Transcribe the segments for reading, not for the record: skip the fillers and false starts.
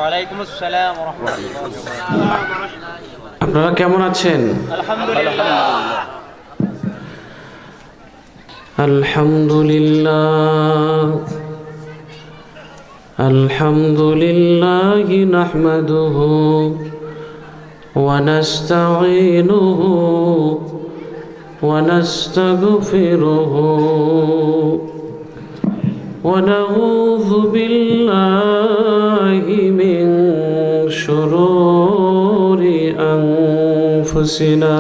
ওয়ালাইকুম আসসালাম ওয়া রাহমাতুল্লাহ। আপনারা কেমন আছেন? আলহামদুলিল্লাহ। আলহামদুলিল্লাহ নাহমাদুহু ওয়া নাস্তাঈনুহু ওয়া নাস্তাগফিরুহু ওয়া নাউযু বিল্লাহি মিন শুরুরি আনফুসিনা।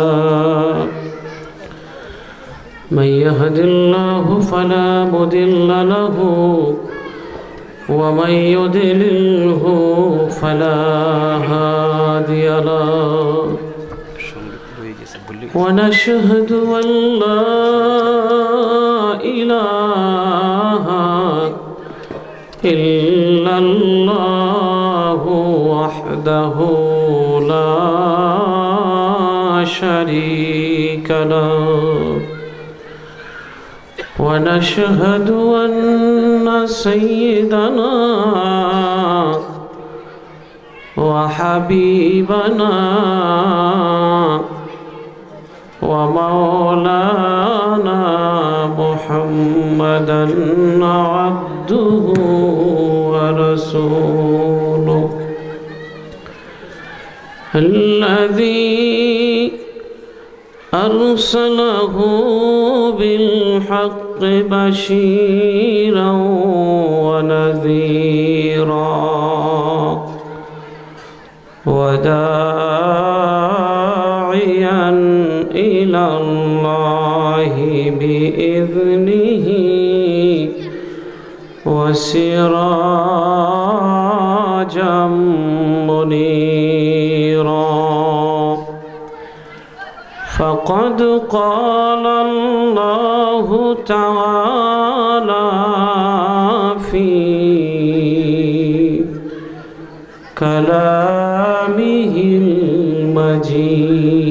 من يهد الله فلا مضل له ومن يضلله فلا هادي له ونشهد أن لا إله إلا الله وحده لا شريك له ونشهد أن سيدنا وحبيبنا ومولانا محمدا عبده ورسوله الذي أرسله بالحق بشيرا ونذيرا وداعيا إلى الله بإذنه وسراجا منيرا. فقد قال الله تعالى في كلامه المجيد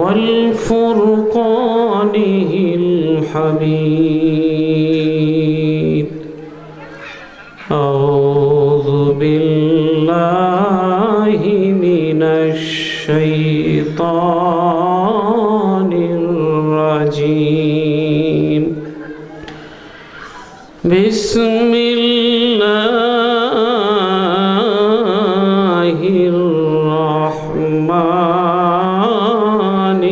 والفرقانه الحميد. أعوذ بالله من الشيطان الرجيم. بسم الله الرحمن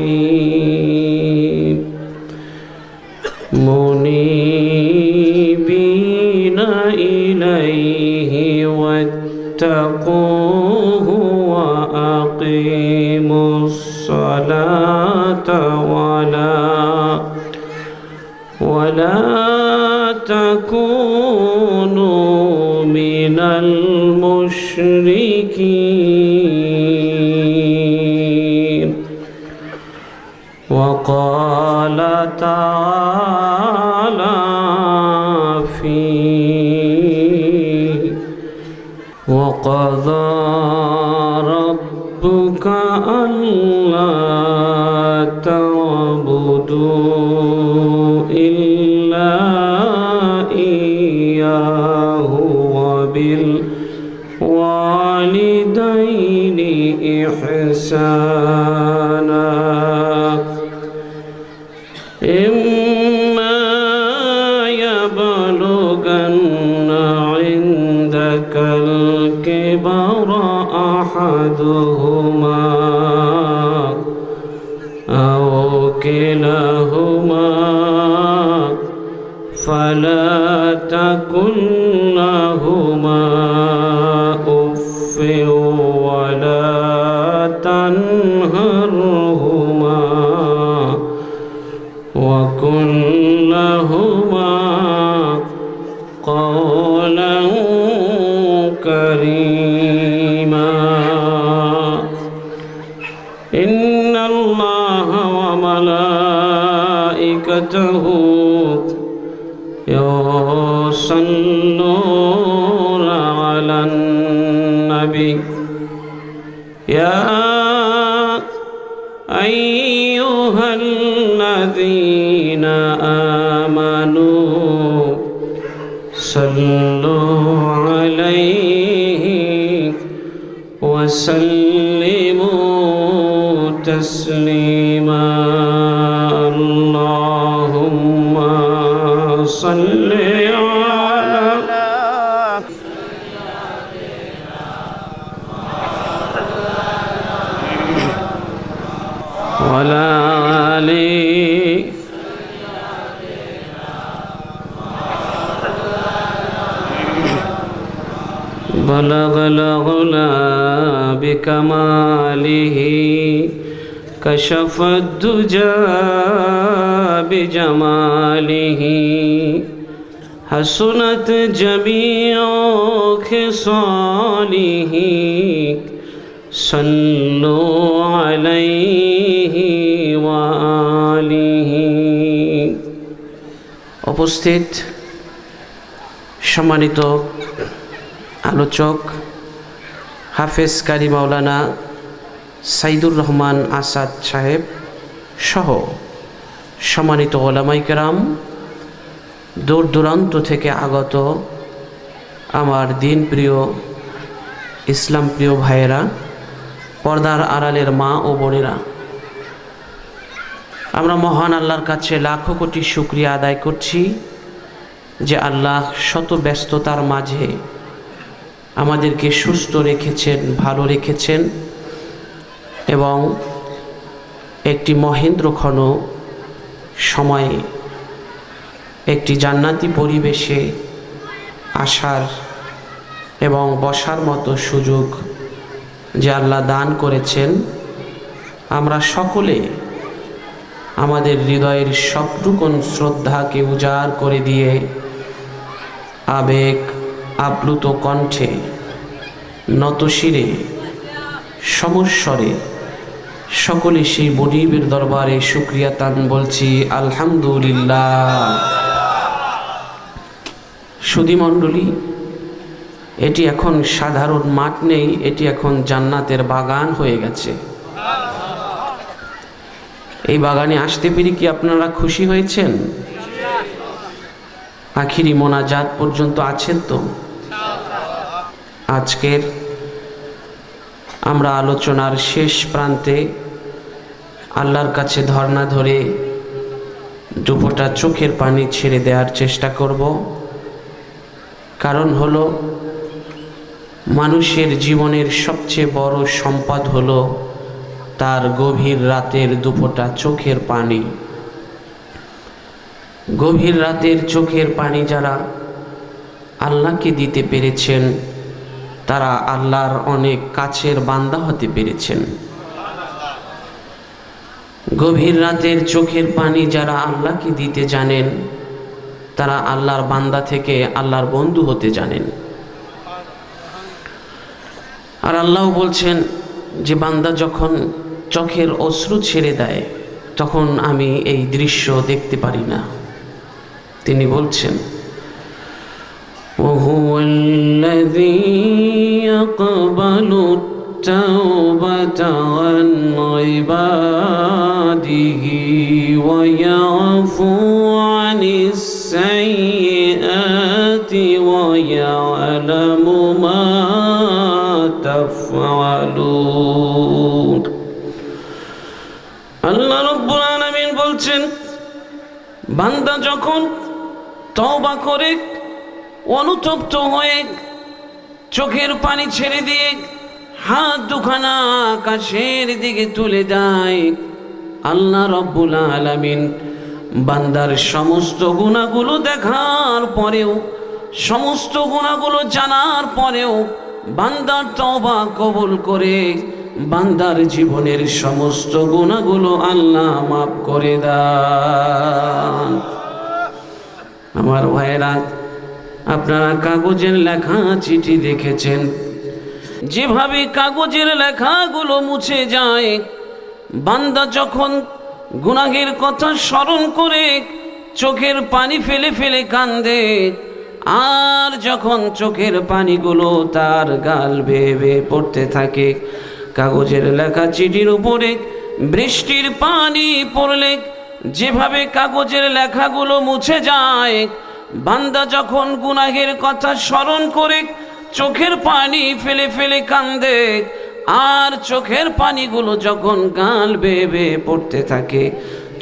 الرحيم. منيبين إليه واتقوه وأقيموا الصلاة ولا تكونوا من المشركين. وقال تعالى وقضى ربك ألا تعبدوا إلا إياه وبالوالدين إحسانا. إما يبلغن عندك الكبر أحدهما أو كلاهما فلا تقل لهما أف ولا تنهرهما وقل لهما قولا كريما. إن الله وملائكته يصلون على النبي يا أيها الذين آمنوا صلوا عليه وسلموا تسليما اللهم صل على وعلى آله بلغ العلا بكماله كشف الدجى بجماله حسنت جميع خصاله صلوا عليه وآله। উপস্থিত সম্মানিত আলোচক হাফেজ কারি মাওলানা সাইদুর রহমান আসাদ সাহেব সহ সম্মানিত ওলামায়ে কেরাম, দূর দূরান্ত থেকে আগত আমার দিন প্রিয় ইসলাম প্রিয় ভাইয়েরা, পর্দার আড়ালের মা ও বোনেরা, আমরা মহান আল্লাহর কাছে লাখো কোটি শুকরিয়া আদায় করছি যে আল্লাহ শত ব্যস্ততার মাঝে আমাদেরকে সুস্থ রেখেছেন, ভালো রেখেছেন এবং একটি মহেন্দ্রক্ষণ সময়ে একটি জান্নাতি পরিবেশে আসার এবং বসার মতো সুযোগ যে আল্লাহ দান করেছেন। আমরা সকলে আমাদের হৃদয়ের সবটুকু শ্রদ্ধাকে উজাড় করে দিয়ে আবেগ আপ্লুত কণ্ঠে নতশিরে সমস্বরে সকলে সেই মুনিবের দরবারে শুকরিয়া তান বলছি আলহামদুলিল্লাহ। সুধী মণ্ডলী, এটি এখন সাধারণ মাঠ নেই, এটি এখন জান্নাতের বাগান হয়ে গেছে। এই বাগানে আসতে পেরে কি আপনারা খুশি হয়েছেন? আখিরি মোনাজাত পর্যন্ত আছেন তো? আজকের আমরা আলোচনার শেষ প্রান্তে আল্লাহর কাছে ধর্ণা ধরে দুপোটা চোখের পানি ছেড়ে দেওয়ার চেষ্টা করব। কারণ হলো, মানুষের জীবনের সবচেয়ে বড় সম্পদ হলো তার গভীর রাতের দুপোটা চোখের পানি। গভীর রাতের চোখের পানি যারা আল্লাহকে দিতে পেরেছেন তারা আল্লাহর অনেক কাছের বান্দা হতে পেরেছেন। গভীর রাতের চোখের পানি যারা আল্লাহকে দিতে জানেন তারা আল্লাহর বান্দা থেকে আল্লাহর বন্ধু হতে জানেন। আর আল্লাহ বলছেন যে বান্দা যখন চোখের অশ্রু ছেড়ে দেয় তখন আমি এই দৃশ্য দেখতে পারি না। তিনি বলছেন, وهو الذي يقبل التوبة عن عباده ويعفو عن السيئات ويعلم ما تفعلون। আল্লাহ রাব্বুল আলামিন বলছেন, বান্দা যখন তওবা করে অনুতপ্ত হয়ে চোখের পানি ছেড়ে দিয়ে হাত দুখানা আকাশের দিকে তুলে দেয়, আল্লাহ রাব্বুল আলামিন বান্দার সমস্ত গুনাহগুলো দেখার পরেও, সমস্ত গুনাহগুলো জানার পরেও বান্দার তওবা কবুল করে বান্দার জীবনের সমস্ত গুনাহগুলো আল্লাহ মাফ করে দেন। আমার ভাইয়েরা, আপনারা কাগজের লেখা চিঠি দেখেছেন, যেভাবে কাগজের লেখাগুলো মুছে যায়, বান্দা যখন গুনাহের কথা স্মরণ করে চোখের পানি ফেলে ফেলে কান্দে, আর যখন চোখের পানিগুলো তার গাল বেয়ে বেয়ে পড়তে থাকে, কাগজের লেখা চিঠির উপরে বৃষ্টির পানি পড়লে যেভাবে কাগজের লেখাগুলো মুছে যায়, বান্দা যখন গুনাহের কথা স্মরণ করে চোখের পানি ফেলে ফেলে কান্দে, আর চোখের পানিগুলো যখন গাল বেয়ে বেয়ে পড়তে থাকে,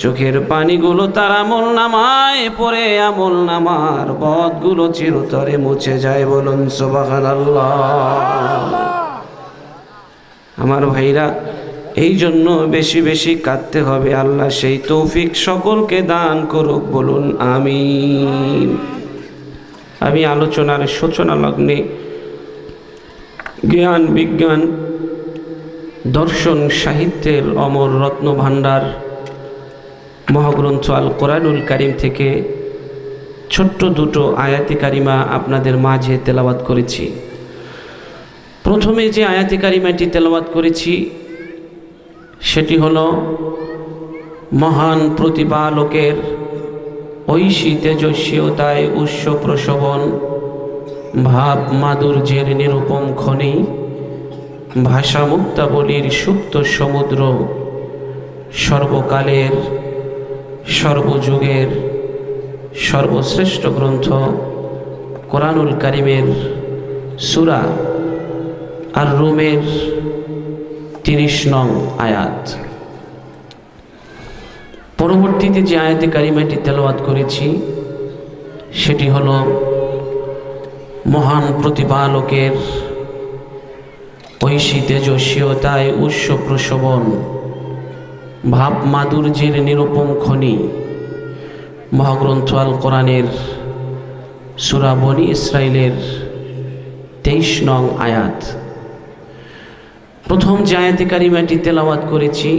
চোখের পানিগুলো তার আমল নামায় পড়ে আমল নামার বদগুলো চিরতরে মুছে যায়। বলুন সুবহানাল্লাহ। আমার ভাইরা, এই জন্য বেশি বেশি কাঁদতে হবে। আল্লাহ সেই তৌফিক সকলকে দান করুক। বলুন আমিন। আমি আলোচনার সূচনা লগ্নে জ্ঞান বিজ্ঞান দর্শন সাহিত্যের অমর রত্ন ভাণ্ডার মহাগ্রন্থ আল কোরআনুল কারীম থেকে ছোট্ট দুটো আয়াতে কারিমা আপনাদের মাঝে তেলাওয়াত করেছি। প্রথমে যে আয়াতে কারিমাটি তেলাওয়াত করেছি সেটি হলো মহান প্রতিপালকের ঐশী তেজস্বীয়তায় উৎস প্রশোভন, ভাব মাধুর্যের নিরুপম খনি, ভাষা মুক্তাবলীর সুপ্ত সমুদ্র, সর্বকালের সর্বযুগের সর্বশ্রেষ্ঠ গ্রন্থ কোরআনুল কারীমের সূরা আর রুমের 30 নং আয়াত। পরবর্তীতে যে আয়াতে কারিমাটি তেলাওয়াত করেছি সেটি হলো মহান প্রতিপালকের ঐশী তেজস্বীয়তায় উৎস প্রশোভন, ভাব মাধুর্যের নিরুপম খনি, মহাগ্রন্থ আল কোরআনের সূরা বনী ইসরাইলের 23 নং আয়াত। প্রথম যে আয়াতে কারিমাটি তেলাওয়াত করেছি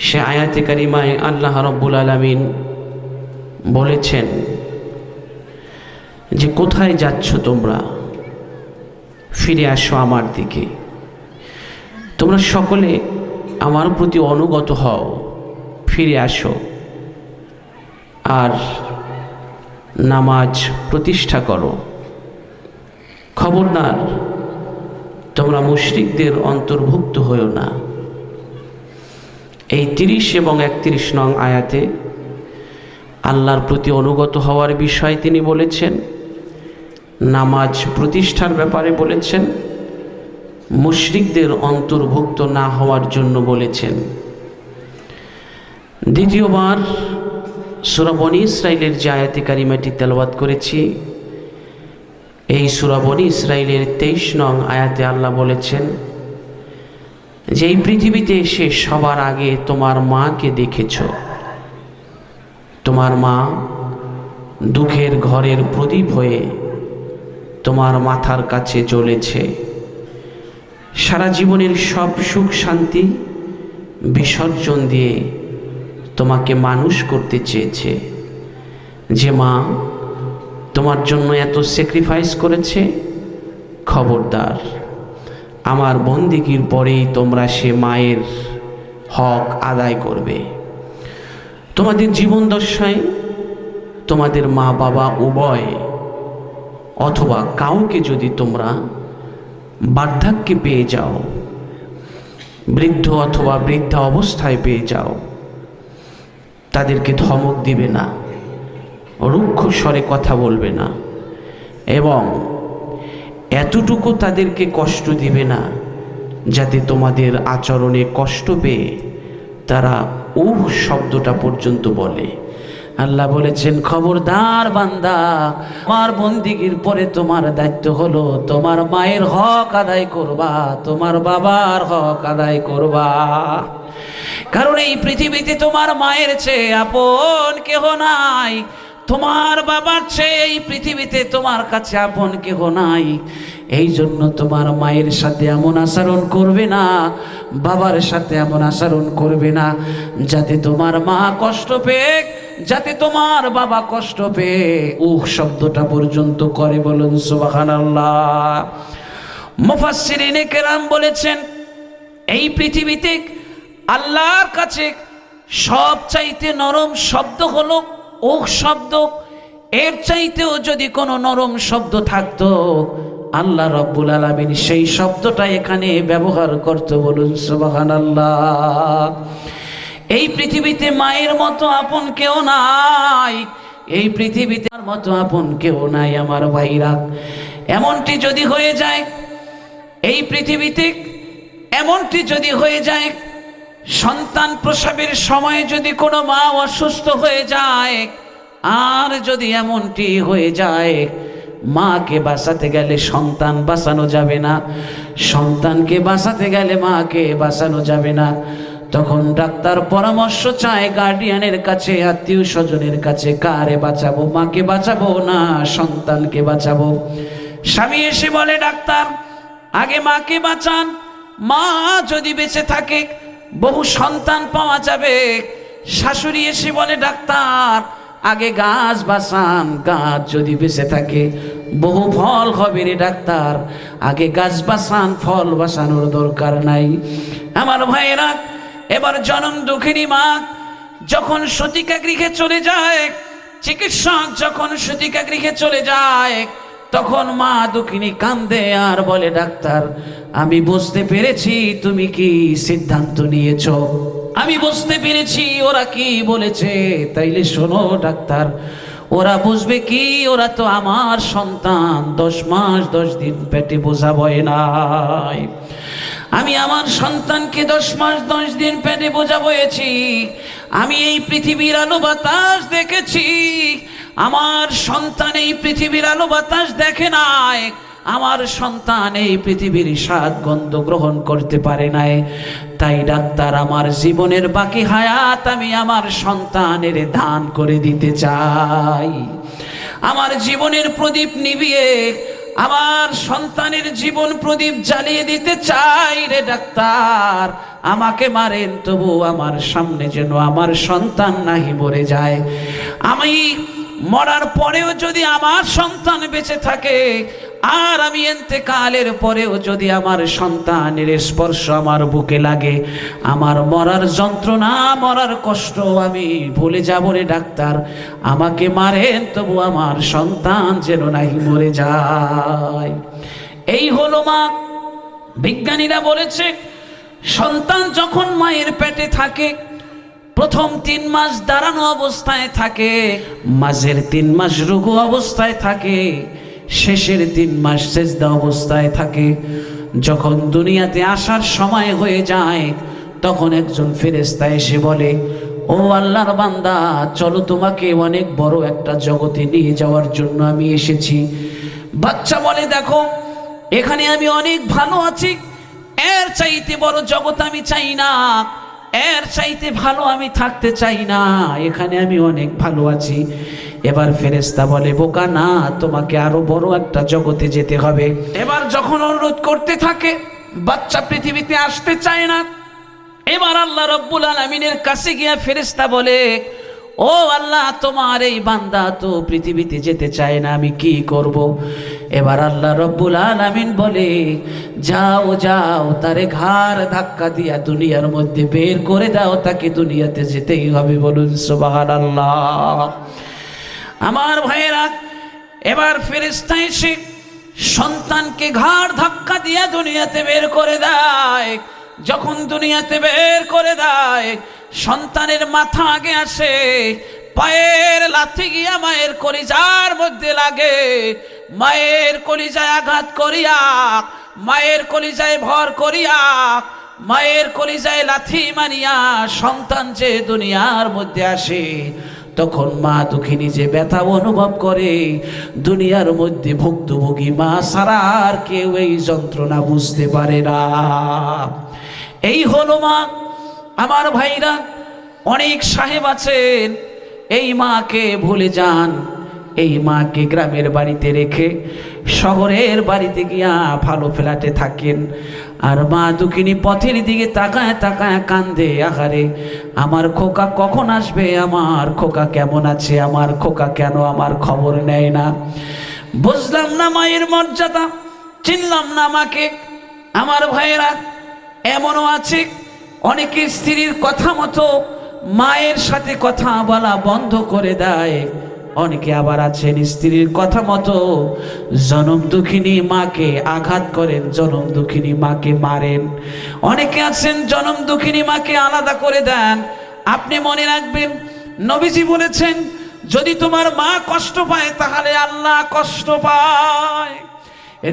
সে আয়াতে কারিমায় আল্লাহ রাব্বুল আলামিন বলেছেন যে কোথায় যাচ্ছ তোমরা, ফিরে আসো আমার দিকে। তোমরা সকলে আমার প্রতি অনুগত হও, ফিরে আসো আর নামাজ প্রতিষ্ঠা করো। খবরদার তোমরা মুশরিকদের অন্তর্ভুক্ত হও না। এই 30 এবং 31 নং আয়াতে আল্লাহর প্রতি অনুগত হওয়ার বিষয় তিনি বলেছেন, নামাজ প্রতিষ্ঠার ব্যাপারে বলেছেন, মুশরিকদের অন্তর্ভুক্ত না হওয়ার জন্য বলেছেন। দ্বিতীয়বার সূরা বনী ইসরাইলের যে আয়াতে কারিমাটি তেলাওয়াত করেছি, এই সূরা বনী ইসরাইলের 23 নং আয়াতে আল্লাহ বলেছেন যে এই পৃথিবীতে এসে সবার আগে তোমার মাকে দেখেছ। তোমার মা দুঃখের ঘরের প্রদীপ হয়ে তোমার মাথার কাছে জ্বলেছে। সারা জীবনের সব সুখ শান্তি বিসর্জন দিয়ে তোমাকে মানুষ করতে চেয়েছে। যে মা তোমার জন্য এত স্যাক্রিফাইস করেছে, খবরদার আমার বন্দিগির পরেই তোমরা সে মায়ের হক আদায় করবে। তোমাদের জীবন দশায় তোমাদের মা বাবা উভয় অথবা কাউকে যদি তোমরা বার্ধক্যে পেয়ে যাও, বৃদ্ধ অথবা বৃদ্ধা অবস্থায় পেয়ে যাও, তাদেরকে ধমক দিবে না, রুক্ষ স্বরে কথা বলবে না, এবং এতটুকু তাদেরকে কষ্ট দিবে না যাতে তোমাদের আচরণে কষ্ট পেয়ে তারা উহ শব্দটা পর্যন্ত বলে। আল্লাহ বলেছেন, খবরদার বান্দা, আমার বন্দিগির পরে তোমার দায়িত্ব হলো তোমার মায়ের হক আদায় করবা, তোমার বাবার হক আদায় করবা। কারণ এই পৃথিবীতে তোমার মায়ের চেয়ে আপন কেহ নাই, তোমার বাবার চেয়ে এই পৃথিবীতে তোমার কাছে আপন কেহ নাই। এই জন্য তোমার মায়ের সাথে এমন আচরণ করবে না, বাবার সাথে এমন আচরণ করবে না যাতে তোমার মা কষ্ট পেয়ে, যাতে তোমার বাবা কষ্ট পেয়ে উহ শব্দটা পর্যন্ত করে। বলুন সুবহানাল্লাহ। মুফাসসিরিনে কেরাম বলেছেন, এই পৃথিবীতে আল্লাহর কাছে সবচাইতে নরম শব্দ হলো উহ শব্দ। এর চাইতেও যদি কোনো নরম শব্দ থাকতো, আল্লাহ রাব্বুল আলামিন সেই শব্দটা এখানে ব্যবহার করত। বলুন সুবহানাল্লাহ। এই পৃথিবীতে মায়ের মতো আপন কেউ নাই। এই পৃথিবীতে আমার মতো আপন কেউ নাই আমার ভাইরা। এমনটি যদি হয়ে যায় এই পৃথিবীতে, এমনটি যদি হয়ে যায় সন্তান প্রসবের সময় যদি কোনো মা অসুস্থ হয়ে যায়, আর যদি এমনটি হয়ে যায় মাকে বাঁচাতে গেলে সন্তান বাঁচানো যাবে না, সন্তানকে বাঁচাতে গেলে মাকে বাঁচানো যাবে না, তখন ডাক্তার পরামর্শ চায় গার্ডিয়ানের কাছে, আত্মীয় স্বজনের কাছে, কারে বাঁচাবো, মাকে বাঁচাবো না সন্তানকে বাঁচাবো। স্বামী এসে বলে ডাক্তার আগে মাকে বাঁচান, মা যদি বেঁচে থাকে বহু সন্তান পাওয়া যাবে। শাশুড়ি এসে বলে ডাক্তার আগে গাছ বাঁচান, গাছ যদি বেঁচে থাকে বহু ফল হবে রে ডাক্তার, আগে গাছ বাঁচান, ফল বাঁচানোর দরকার নাই। আমার ভাইয়েরা, এবার জনম দুঃখিনী মা যখন সতিকা গৃহে চলে যায়, চিকিৎসক যখন সতিকা গৃহে চলে যায়, তখন মা দুঃখিনী কান্দে আর বলে ডাক্তার আমি বুঝতে পেরেছি তুমি কি সিদ্ধান্ত নিয়েছো, আমি বুঝতে পেরেছি ওরা কি বলেছে। তাইলে শোনো ডাক্তার, ওরা বুঝবে কি, ওরা তো আমার সন্তান 10 মাস 10 দিন পেটে বোঝা বয় নাই, আমি আমার সন্তানকে 10 মাস 10 দিন পেটে বোঝা বয়েছি, আমি এই পৃথিবীর আলো বাতাস দেখেছি, আমার সন্তান এই পৃথিবীর আলো বাতাস দেখে নাই, আমার সন্তান এই পৃথিবীর স্বাদ গন্ধ গ্রহণ করতে পারে নাই। তাই ডাক্তার আমার জীবনের বাকি হায়াত আমি আমার সন্তানের দান করে দিতে চাই, আমার জীবনের প্রদীপ নিভিয়ে আমার সন্তানের জীবন প্রদীপ জ্বালিয়ে দিতে চাই রে ডাক্তার, আমাকে মারেন তবু আমার সামনে যেন আমার সন্তান নাহি মরে যায়, আমি মরার পরেও যদি আমার সন্তান বেঁচে থাকে, আর আমি ইন্তেকালের পরেও যদি আমার সন্তানের স্পর্শ আমার বুকে লাগে, আমার মরার যন্ত্রণা মরার কষ্ট আমি ভুলে যাব রে ডাক্তার, আমাকে মারেন তবু আমার সন্তান যেন নাহি মরে যায়। এই হলো মা। বিজ্ঞানীরা বলেছে সন্তান যখন মায়ের পেটে থাকে প্রথম 3 মাস দাঁড়ানো অবস্থায় থাকে, মাঝের 3 মাস রুকু অবস্থায় থাকে, শেষের 3 মাস সেজদা অবস্থায় থাকে। যখন দুনিয়াতে আসার সময় হয়ে যায় তখন একজন ফেরেশতা এসে বলে ও আল্লাহর বান্দা চলো তোমাকে অনেক বড় একটা জগতে নিয়ে যাওয়ার জন্য আমি এসেছি। বাচ্চা বলে দেখো এখানে আমি অনেক ভালো আছি, এর চাইতে বড় জগৎ আমি চাই না, এর চাইতে ভালো আমি থাকতে চাই না, এখানে আমি অনেক ভালো আছি। এবার ফেরেশতা বলে বোকা না, তোমাকে আরো বড় একটা জগতে যেতে হবে। এবার যখন অনুরোধ করতে থাকে বাচ্চা পৃথিবীতে আসতে চায় না, এবার আল্লাহ রব্বুল আলামিনের কাছে গিয়ে ফেরেশতা বলে ও আল্লাহ তোমার এই বান্দা তো পৃথিবীতে যেতে চায় না, আমি কি করব? এবার আল্লাহ রব্বুল আলামিন বলে যাও যাও তারে ঘাড় ধাক্কা দিয়া দুনিয়ার মধ্যে বের করে দাও, তাকে দুনিয়াতে যেতেই হবে। বলুন সুবহানাল্লাহ। আমার ভাইয়েরা, এবার ফেরেশতা এসে সন্তানকে ঘাড় ধাক্কা দিয়া দুনিয়াতে বের করে দেয়। যখন দুনিয়াতে বের করে দেয় সন্তানের মাথা আগে আসে, পায়ের লাথি গিয়া মায়ের কলিজার মধ্যে লাগে, মায়ের কলিজায় আঘাত করিয়া, মায়ের কলিজায় ভর করিয়া, মায়ের কলিজায় লাথি মারিয়া সন্তান যে দুনিয়ার মধ্যে আসে, তখন মা দুঃখিনী যে ব্যথা অনুভব করে দুনিয়ার মধ্যে ভুক্তভোগী মা ছাড়া আর কেউ এই যন্ত্রণা বুঝতে পারে না। এই হলো মা। আমার ভাইরা, অনেক সাহেব আছেন এই মাকে ভুলে যান, এই মাকে গ্রামের বাড়িতে রেখে শহরের বাড়িতে গিয়া ভালো ফ্ল্যাটে থাকেন, আর মা দুঃখিনী পথের দিকে তাকায় তাকায় কান্দে, আহারে আমার খোকা কখন আসবে, আমার খোকা কেমন আছে, আমার খোকা কেন আমার খবর নেয় না। বুঝলাম না মায়ের মর্যাদা, চিনলাম না মাকে। আমার ভাইয়েরা, এমনও আছে অনেকে স্ত্রীর কথা মতো মায়ের সাথে কথা বলা বন্ধ করে দেয়, অনেকে আবার আছেন স্ত্রীর কথা মতো জনম দুঃখিনী মাকে আঘাত করেন, জনম দুঃখিনী মাকে মারেন। অনেকে আছেন জনম দুঃখিনী মাকে আলাদা করে দেন। আপনি মনে রাখবেন নবীজি বলেছেন যদি তোমার মা কষ্ট পায় তাহলে আল্লাহ কষ্ট পায়।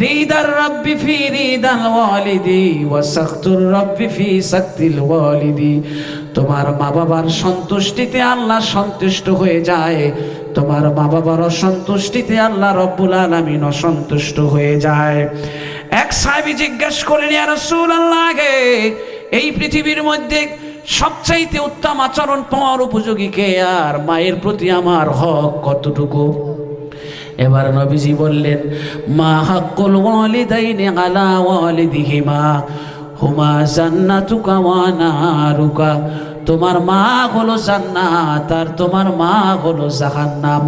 রিদার রব্বি ফি রিদাল ওয়ালিদি ওয়া সাখতুর রব্বি ফি সাখতিল ওয়ালিদি। তোমার মা বাবার সন্তুষ্টিতে আল্লাহ সন্তুষ্ট হয়ে যায়, তোমার মা বাবার অসন্তুষ্টিতে আল্লাহ রব্বুল আলামিন অসন্তুষ্ট হয়ে যায়। এক সাহাবী জিজ্ঞাসা করলেন, ইয়া রাসূলুল্লাহ, এই পৃথিবীর মধ্যে সবচাইতে উত্তম আচরণ পাওয়ার উপযোগী কে, আর মায়ের প্রতি আমার হক কতটুকু? এবার নবীজি বললেন, মা হাক্কুল ওয়ালিদাইনি আলা ওয়ালিদিহিমা হুমা জান্নাতুকা ওয়া নারুকা। তোমার মা হলো জান্নাত আর তোমার মা হলো জাহান্নাম।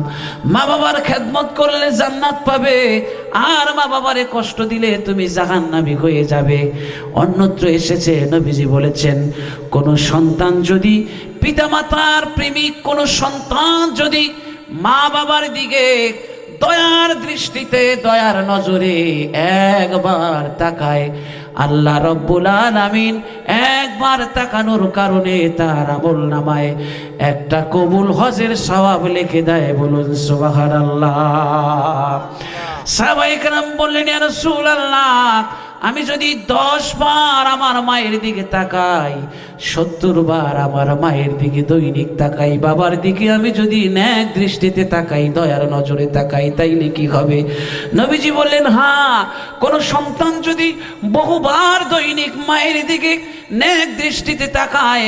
মা বাবার খেদমত করলে জান্নাত পাবে, আর মা বাবারে কষ্ট দিলে তুমি জাহান্নামী হয়ে যাবে। অন্যত্র এসেছে, নবীজি বলেছেন, কোন সন্তান যদি পিতামাতার প্রেমিক, কোন সন্তান যদি মা বাবার দিকে দয়ার দৃষ্টিতে, দয়ার নজরে একবার তাকায়, আল্লাহ রব্বুল আলামিন একবার তাকানোর কারণে তার আমলনামায় একটা কবুল হজের সওয়াব লিখে দেয়। বলুন সুবহানাল্লাহ। সাহাবায়ে কেরাম বললেন, ইয়া রাসূলুল্লাহ, আমি যদি 10 বার আমার মায়ের দিকে তাকাই, 70 বার আমার মায়ের দিকে দৈনিক তাকাই, বাবার দিকে আমি যদি ন্যাক দৃষ্টিতে তাকাই, দয়ার নজরে তাকাই, তাইলে কি হবে? নবীজি বললেন, হ্যাঁ, কোন সন্তান যদি বহুবার দৈনিক মায়ের দিকে ন্যাক দৃষ্টিতে তাকায়,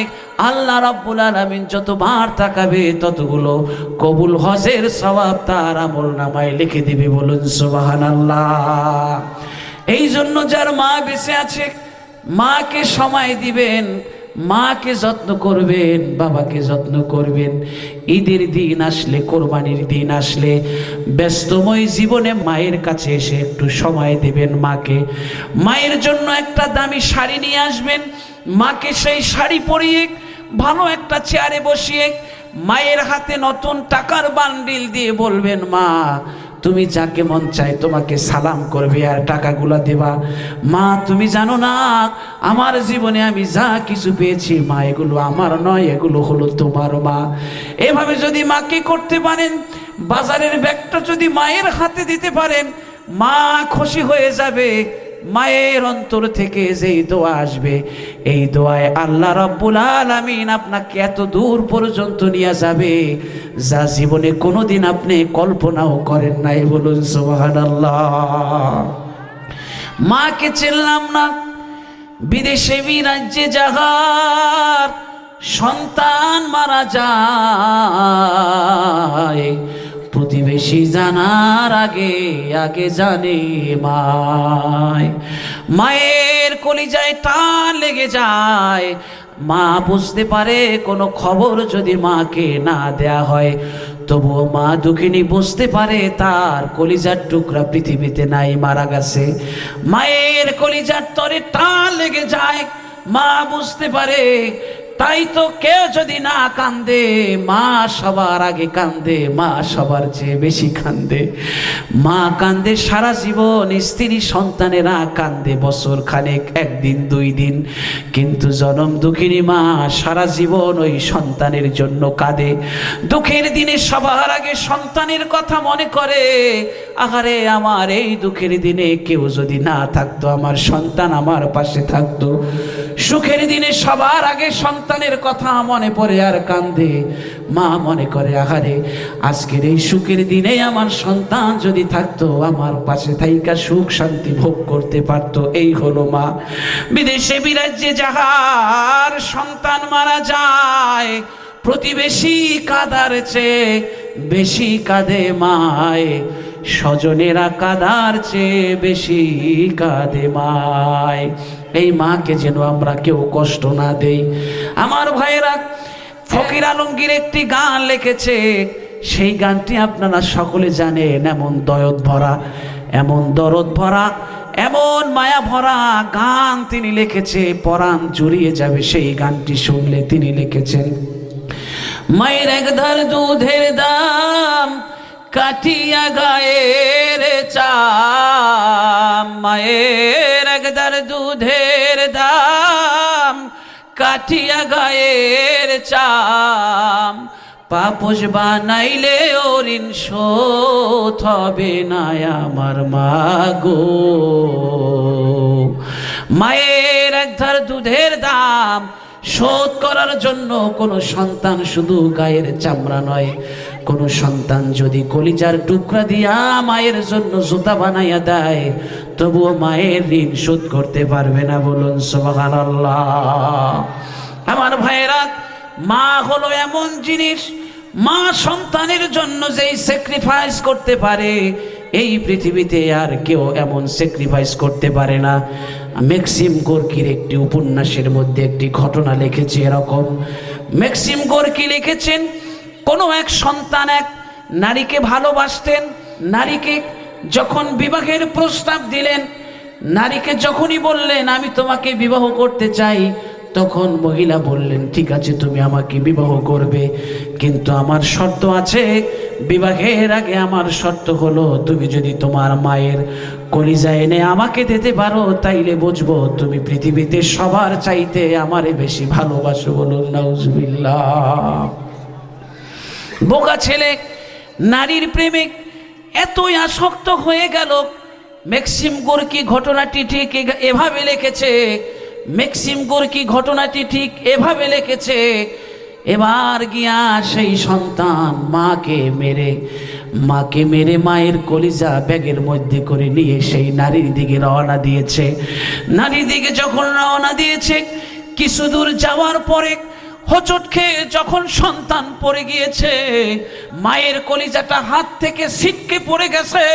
আল্লাহ রাব্বুল আলামিন যতবার তাকাবে ততগুলো কবুল হজের সওয়াব তার আমলনামায় লিখে দিবে। বলুন সুবহানাল্লাহ। এই জন্য যার মা বেঁচে আছে, মাকে সময় দিবেন, মাকে যত্ন করবেন, বাবাকে যত্ন করবেন। ঈদের দিন আসলে, কোরবানির দিন আসলে, ব্যস্তময় জীবনে মায়ের কাছে এসে একটু সময় দিবেন মাকে। মায়ের জন্য একটা দামি শাড়ি নিয়ে আসবেন, মাকে সেই শাড়ি পরিয়ে ভালো একটা চেয়ারে বসিয়ে মায়ের হাতে নতুন টাকার বান্ডিল দিয়ে বলবেন, মা তুমি যাকে মন চায় তোমাকে সালাম করবে আর টাকাগুলা দেবা। মা তুমি জানো না, আমার জীবনে আমি যা কিছু পেয়েছি মা, এগুলো আমার নয়, এগুলো হলো তোমার। মা এভাবে যদি মাকে করতে পারেন, বাজারের ব্যাগটা যদি মায়ের হাতে দিতে পারেন, মা খুশি হয়ে যাবে। মায়ের অন্তর থেকে যেই দোয়া আসবে, এই দোয়ায় আল্লাহ রাব্বুল আলামিন আপনাকে এত দূর পর্যন্ত নিয়ে যাবে যা জীবনে কোনোদিন আপনি কল্পনাও করেন নাই। বলুন সুবহানাল্লাহ। মাকে চিনলাম না, বিদেশে বিরাজ্যে যাহার সন্তান মারা যায়, প্রতিবেশী জানার আগে আগে জানে মায়। মায়ের কলিজায় টান লেগে যায়। মা বুঝতে পারে কোনো খবর যদি মাকে না দেয়া হয়, তবুও মা দুঃখিনী বুঝতে পারে তার কলিজার টুকরা পৃথিবীতে নাই, মারা গেছে। মায়ের কলিজার তরে টান লেগে যায়, মা বুঝতে পারে। তাই তো কেউ যদি না কান্দে, মা সবার আগে কান্দে, মা সবার চেয়ে বেশি কান্দে। মা কান্দে সারা জীবন, স্ত্রী সন্তানেরা কান্দে বছর খানেক, একদিন 2 দিন, কিন্তু জনম দুঃখিনী মা সারা জীবন ওই সন্তানের জন্য কাঁদে। দুঃখের দিনে সবার আগে সন্তানের কথা মনে করে, আহারে আমার এই দুঃখের দিনে কেউ যদি না থাকতো, আমার সন্তান আমার পাশে থাকতো। সুখের দিনে সবার আগে সন্তানের কথা মনে পড়ে আর কান্দে। মা মনে করে, আহারে আজকের এই সুখের দিনে আমার সন্তান যদি থাকতো, আমার পাশে থাইকা সুখ শান্তি ভোগ করতে পারতো। এই হলো মা। বিদেশে বিরাজ্যে যাহার সন্তান মারা যায়, প্রতিবেশী কাদার চেয়ে বেশি কাঁদে মায়, স্বজনেরা কাদার চেয়ে বেশি কাঁদে মায়। এই মাকে যেন আমরা কেউ কষ্ট না দেই। আমার ভাইয়েরা, ফকির আলমগীর একটি গান লিখেছে, সেই গানটি আপনারা সকলে জানেন। এমন দরদ ভরা, এমন দরদ ভরা, এমন মায়া ভরা গান তিনি লিখেছে, পরাণ জুড়িয়ে যাবে সেই গানটি শুনলে। তিনি লিখেছেন, মায়ের একধার দুধের দাম কাটিয়া গায়ের চাম, মায়ের একধার দুধের দাম কাটিয়া গায়ের চাম, পাপোশ বানাইলে ঋণ শোধ হবে না আমার মা গো। মায়ের একধার দুধের দাম শোধ করার জন্য কোনো সন্তান শুধু গায়ের চামড়া নয়, কোনো সন্তান যদি কলিজার টুকরা দিয়া মায়ের জন্য জুতা বানাইয়া দেয় তবুও মায়ের ঋণ শোধ করতে পারবে না। বলুন সুবহানাল্লাহ। আমার ভাইয়েরা, মা হলো এমন জিনিস, মা সন্তানের জন্য যেই স্যাক্রিফাইস করতে পারে এই পৃথিবীতে আর কেউ এমন স্যাক্রিফাইস করতে পারে না। ম্যাক্সিম গোর্কির একটি উপন্যাসের মধ্যে একটি ঘটনা লিখেছে এরকম। ম্যাক্সিম গোর্কি লিখেছেন, কোনো এক সন্তান এক নারীকে ভালোবাসতেন। নারীকে যখন বিবাহের প্রস্তাব দিলেন, নারীকে যখনই বললেন আমি তোমাকে বিবাহ করতে চাই, তখন মহিলা বললেন ঠিক আছে তুমি আমাকে বিবাহ করবে, কিন্তু আমার শর্ত আছে। বিবাহের আগে আমার শর্ত হলো তুমি যদি তোমার মায়ের কলিজা এনে আমাকে দিতে পারো তাইলে বুঝবো তুমি পৃথিবীতে সবার চাইতে আমারে বেশি ভালোবাসো। বলুন নাউজুবিল্লাহ। বোকা ছেলে নারীর প্রেমে এতই আসক্ত হয়ে গেল। ম্যাক্সিম গোর্কি ঘটনাটি ঠিক এভাবে লিখেছে। ম্যাক্সিম গোর্কি ঘটনাটি ঠিক এভাবে লিখেছে, এবার গিয়া সেই সন্তান মাকে মেরে মায়ের কলিজা ব্যাগের মধ্যে করে নিয়ে সেই নারীর দিকে রওনা দিয়েছে। নারীর দিকে যখন রওনা দিয়েছে, কিছু দূর যাওয়ার পরে হোঁচট খেয়ে যখন সন্তান পড়ে গিয়েছে, মায়ের কলিজাটা হাত থেকে ছিটকে পড়ে গেছে।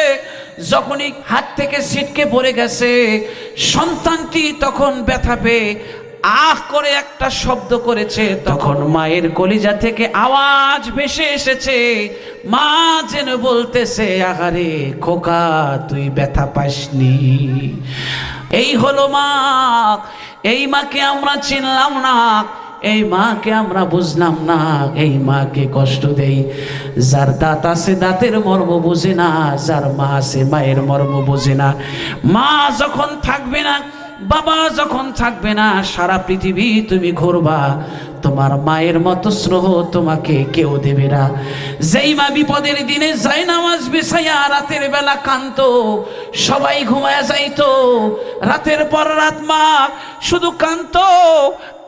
যখনই হাত থেকে ছিটকে পড়ে গেছে, সন্তানটি তখন ব্যথা পেয়ে আহ করে একটা শব্দ করেছে। তখন মায়ের কলিজা থেকে আওয়াজ ভেসে এসেছে, মা যেন বলতেছে আহারে খোকা তুই ব্যথা পাসনি। এই হলো মা। এই মাকে আমরা চিনলাম না, এই মাকে আমরা বুঝলাম না, এই মাকে কষ্ট দেই। যার দাঁত আছে দাঁতের মর্ম বোঝে না, যার মা আছে মায়ের মর্ম বোঝে না। মা যখন থাকবে না, বাবা যখন থাকবে না, সারা পৃথিবী তুমি ঘুরবা, তোমার মায়ের মতো স্নেহ তোমাকে কেউ দেবে না। যেই মা বিপদের দিনে যাই নামাজ বিছাইয়া রাতের বেলা কাঁদতো, সবাই ঘুমায়া যাইতো, রাতের পর রাত মা শুধু কাঁদতো,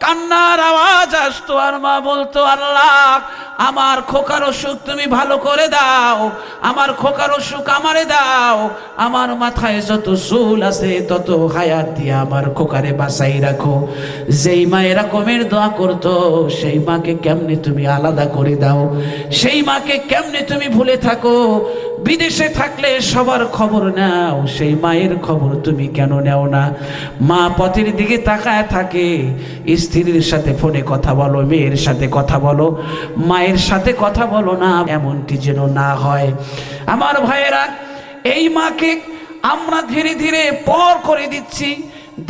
কান্নার আওয়াজ আসতো, আর মা বলতো আল্লাহ আমার খোকার অসুখ তুমি ভালো করে দাও, আমার খোকার অসুখ আমারে দাও, আমার মাথায় যত চুল আছে তত হায়াত দিয়ে আমার খোকারে বাঁচাই রাখো। যেই মা এরকমের দোয়া করতো, সেই মাকে কেমনে তুমি আলাদা করে দাও, সেই মাকে কেমনে তুমি ভুলে থাকো। বিদেশে থাকলে সবার খবর নাও, সেই মায়ের খবর তুমি কেন নেও না? মা পথের দিকে তাকায় থাকে, স্ত্রীর সাথে ফোনে কথা বলো, মেয়ের সাথে কথা বলো, মায়ের সাথে কথা বলো না, এমনটি যেন না হয়। আমার ভাইয়েরা, এই মাকে আমরা ধীরে ধীরে পর করে দিচ্ছি।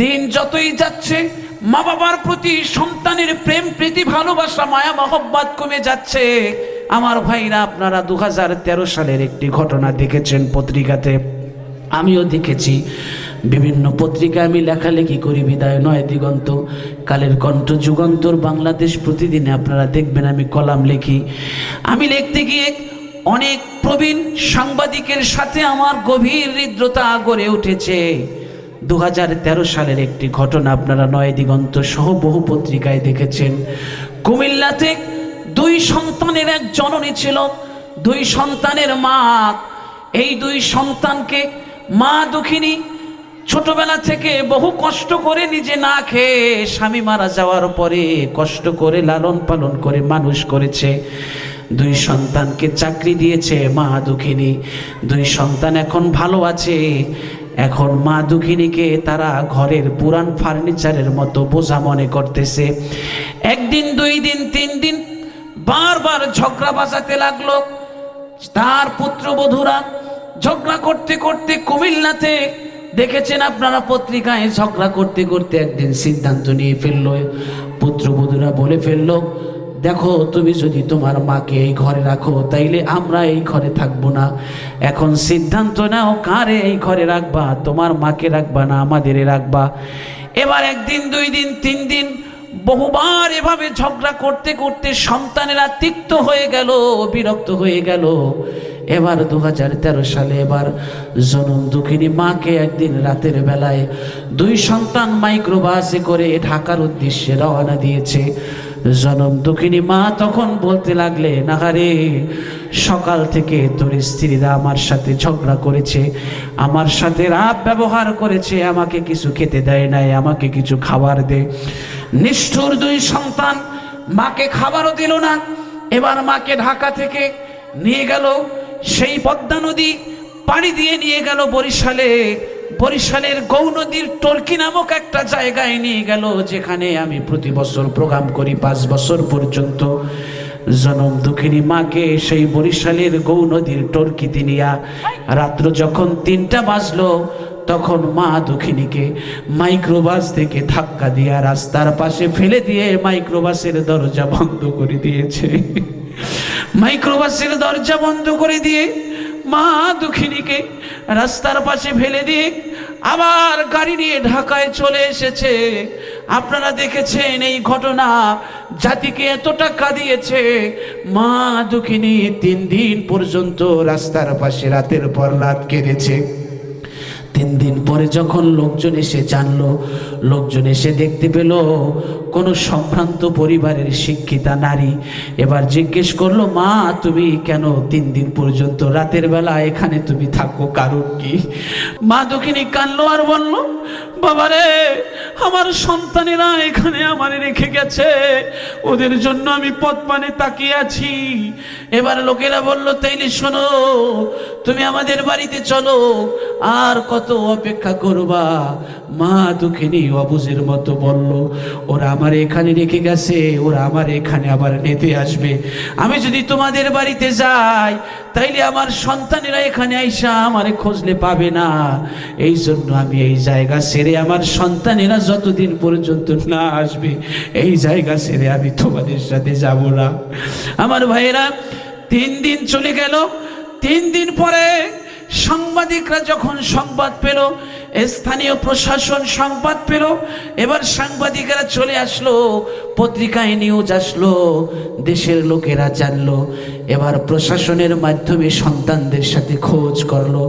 দিন যতই যাচ্ছে মা বাবার প্রতি সন্তানের প্রেম প্রীতি ভালোবাসা মায়া মহব্বত কমে যাচ্ছে। আমার ভাইরা, আপনারা 2013 সালের একটি ঘটনা দেখেছেন পত্রিকাতে, আমিও দেখেছি। বিভিন্ন পত্রিকায় আমি লেখালেখি করি বিদায় নয় দিগন্ত, কালের কণ্ঠ, যুগান্তর, বাংলাদেশ প্রতিদিনে আপনারা দেখবেন আমি কলাম লিখি। আমি লিখতে গিয়ে অনেক প্রবীণ সাংবাদিকের সাথে আমার গভীর হৃদ্রতা গড়ে উঠেছে। 2013 সালের একটি ঘটনা আপনারা নয় দিগন্ত সহ বহু পত্রিকায় দেখেছেন। কুমিল্লাতে 2 সন্তানের এক জননী ছিল, 2 সন্তানের মা। এই 2 সন্তানকে মা দুঃখিনী, ছোটবেলা থেকে বহু কষ্ট করে নিজে না খেয়ে স্বামী মারা যাওয়ার পরে কষ্ট করে লালন পালন করে মানুষ করেছে। 2 সন্তানকে চাকরি দিয়েছে মা দুঃখিনী। 2 সন্তান এখন ভালো আছে। এখন মা দুঃখিনীকে তারা ঘরের পুরান ফার্নিচারের মতো বোঝা মনে করতেছে। একদিন, 2 দিন, 3 দিন বারবার ঝগড়া বাজাতে লাগলো। তার পুত্রবধূরা ঝগড়া করতে করতে কুমিল্লাতে দেখেছেন আপনারা পত্রিকায়, ঝগড়া করতে করতে একদিন সিদ্ধান্ত নিয়ে ফেললো। পুত্রবধূরা বলে ফেললো, দেখো তুমি যদি তোমার মাকে এই ঘরে রাখো তাইলে আমরা এই ঘরে থাকবো না। এখন সিদ্ধান্ত নাও কারে এই ঘরে রাখবা, তোমার মাকে রাখবা না আমাদের রাখবা। এবার 1 দিন, 2 দিন, 3 দিন বহুবার এভাবে ঝগড়া করতে করতে সন্তানেরা তিক্ত হয়ে গেল, বিরক্ত হয়ে গেল। এবার 2013 সালে এবার জনম দুঃখিনী মাকে একদিন রাতের বেলায় দুই সন্তান মাইক্রোবাসে করে ঢাকার উদ্দেশ্যে রওনা দিয়েছে। জনম দুঃখিনী মা তখন বলতে লাগলে, নাহারে সকাল থেকে তোর স্ত্রীরা আমার সাথে ঝগড়া করেছে, আমার সাথে রাত ব্যবহার করেছে, আমাকে কিছু খেতে দেয় নাই, আমাকে কিছু খাবার দে। নিষ্ঠুর দুই সন্তান মাকে খাবারও দিল না। এবার মাকে ঢাকা থেকে নিয়ে গেল সেই পদ্মা নদী পাড়ি দিয়ে নিয়ে গেল বরিশালে। বরিশালের গৌ নদীর টর্কি নামক একটা জায়গায় নিয়ে গেল, যেখানে আমি প্রতি বছর প্রোগ্রাম করি 5 বছর পর্যন্ত। জনম দুঃখিনী মাকে সেই বরিশালের গৌ নদীর টর্কিতে নিয়া রাত্র যখন 3টা বাজলো, তখন মা দুঃখিনীকে মাইক্রোবাস থেকে ধাক্কা দিয়া রাস্তার পাশে ফেলে দিয়ে মাইক্রোবাসের দরজা বন্ধ করে দিয়েছে। মাইক্রোবাসের দরজা বন্ধ করে দিয়ে মা দুঃখিনীকে রাস্তার পাশে ফেলে দিয়ে আবার গাড়ি নিয়ে ঢাকায় চলে এসেছে। আপনারা দেখেছেন এই ঘটনা জাতিকে এতটা কাঁদিয়েছে। মা দুঃখিনী 3 দিন পর্যন্ত রাস্তার পাশে রাতের পর রাত কেঁদেছে। 3 দিন পরে যখন লোকজন এসে জানলো, লোকজন এসে দেখতে পেল কোন সম্ভ্রান্ত পরিবারের শিক্ষিতা নারী। এবার জিজ্ঞেস করলো, মা তুমি কেন 3 দিন পর্যন্ত রাতের বেলা এখানে তুমি থাকো, কারণ কি? মা দুঃখিনী কাঁদলো আর বলল, বাবারে আমার সন্তানেরা এখানে আমারে রেখে গেছে, ওদের জন্য আমি পথ পানে তাকিয়ে আছি। এবার লোকেরা বলল, তাইলে শোনো তুমি আমাদের বাড়িতে চলো, আর কত অপেক্ষা করবা? মা দুঃখিনী অবুঝের মতো বলল, ওরা আমার এখানে রেখে গেছে, ওরা আমার এখানে আবার নিতে আসবে। আমি যদি তোমাদের বাড়িতে যাই তাইলে আমার সন্তানেরা এখানে আইসা আমারে খুঁজলে পাবে না। এই জন্য আমি এই জায়গা ছেড়ে, আমার সন্তানেরা যতদিন পর্যন্ত না আসবে এই জায়গা ছেড়ে আমি তোমাদের সাথে যাব না। আমার ভাইয়েরা 3 দিন চলে গেল। 3 দিন পরে সাংবাদিকরা যখন সংবাদ পেল, স্থানীয় প্রশাসন সংবাদ পেল, এবার সাংবাদিকেরা চলে আসলো, পত্রিকায় নিউজ আসলো, দেশের লোকেরা জানলো। এবার প্রশাসনের মাধ্যমে সন্তানদের সাথে খোঁজ করলো,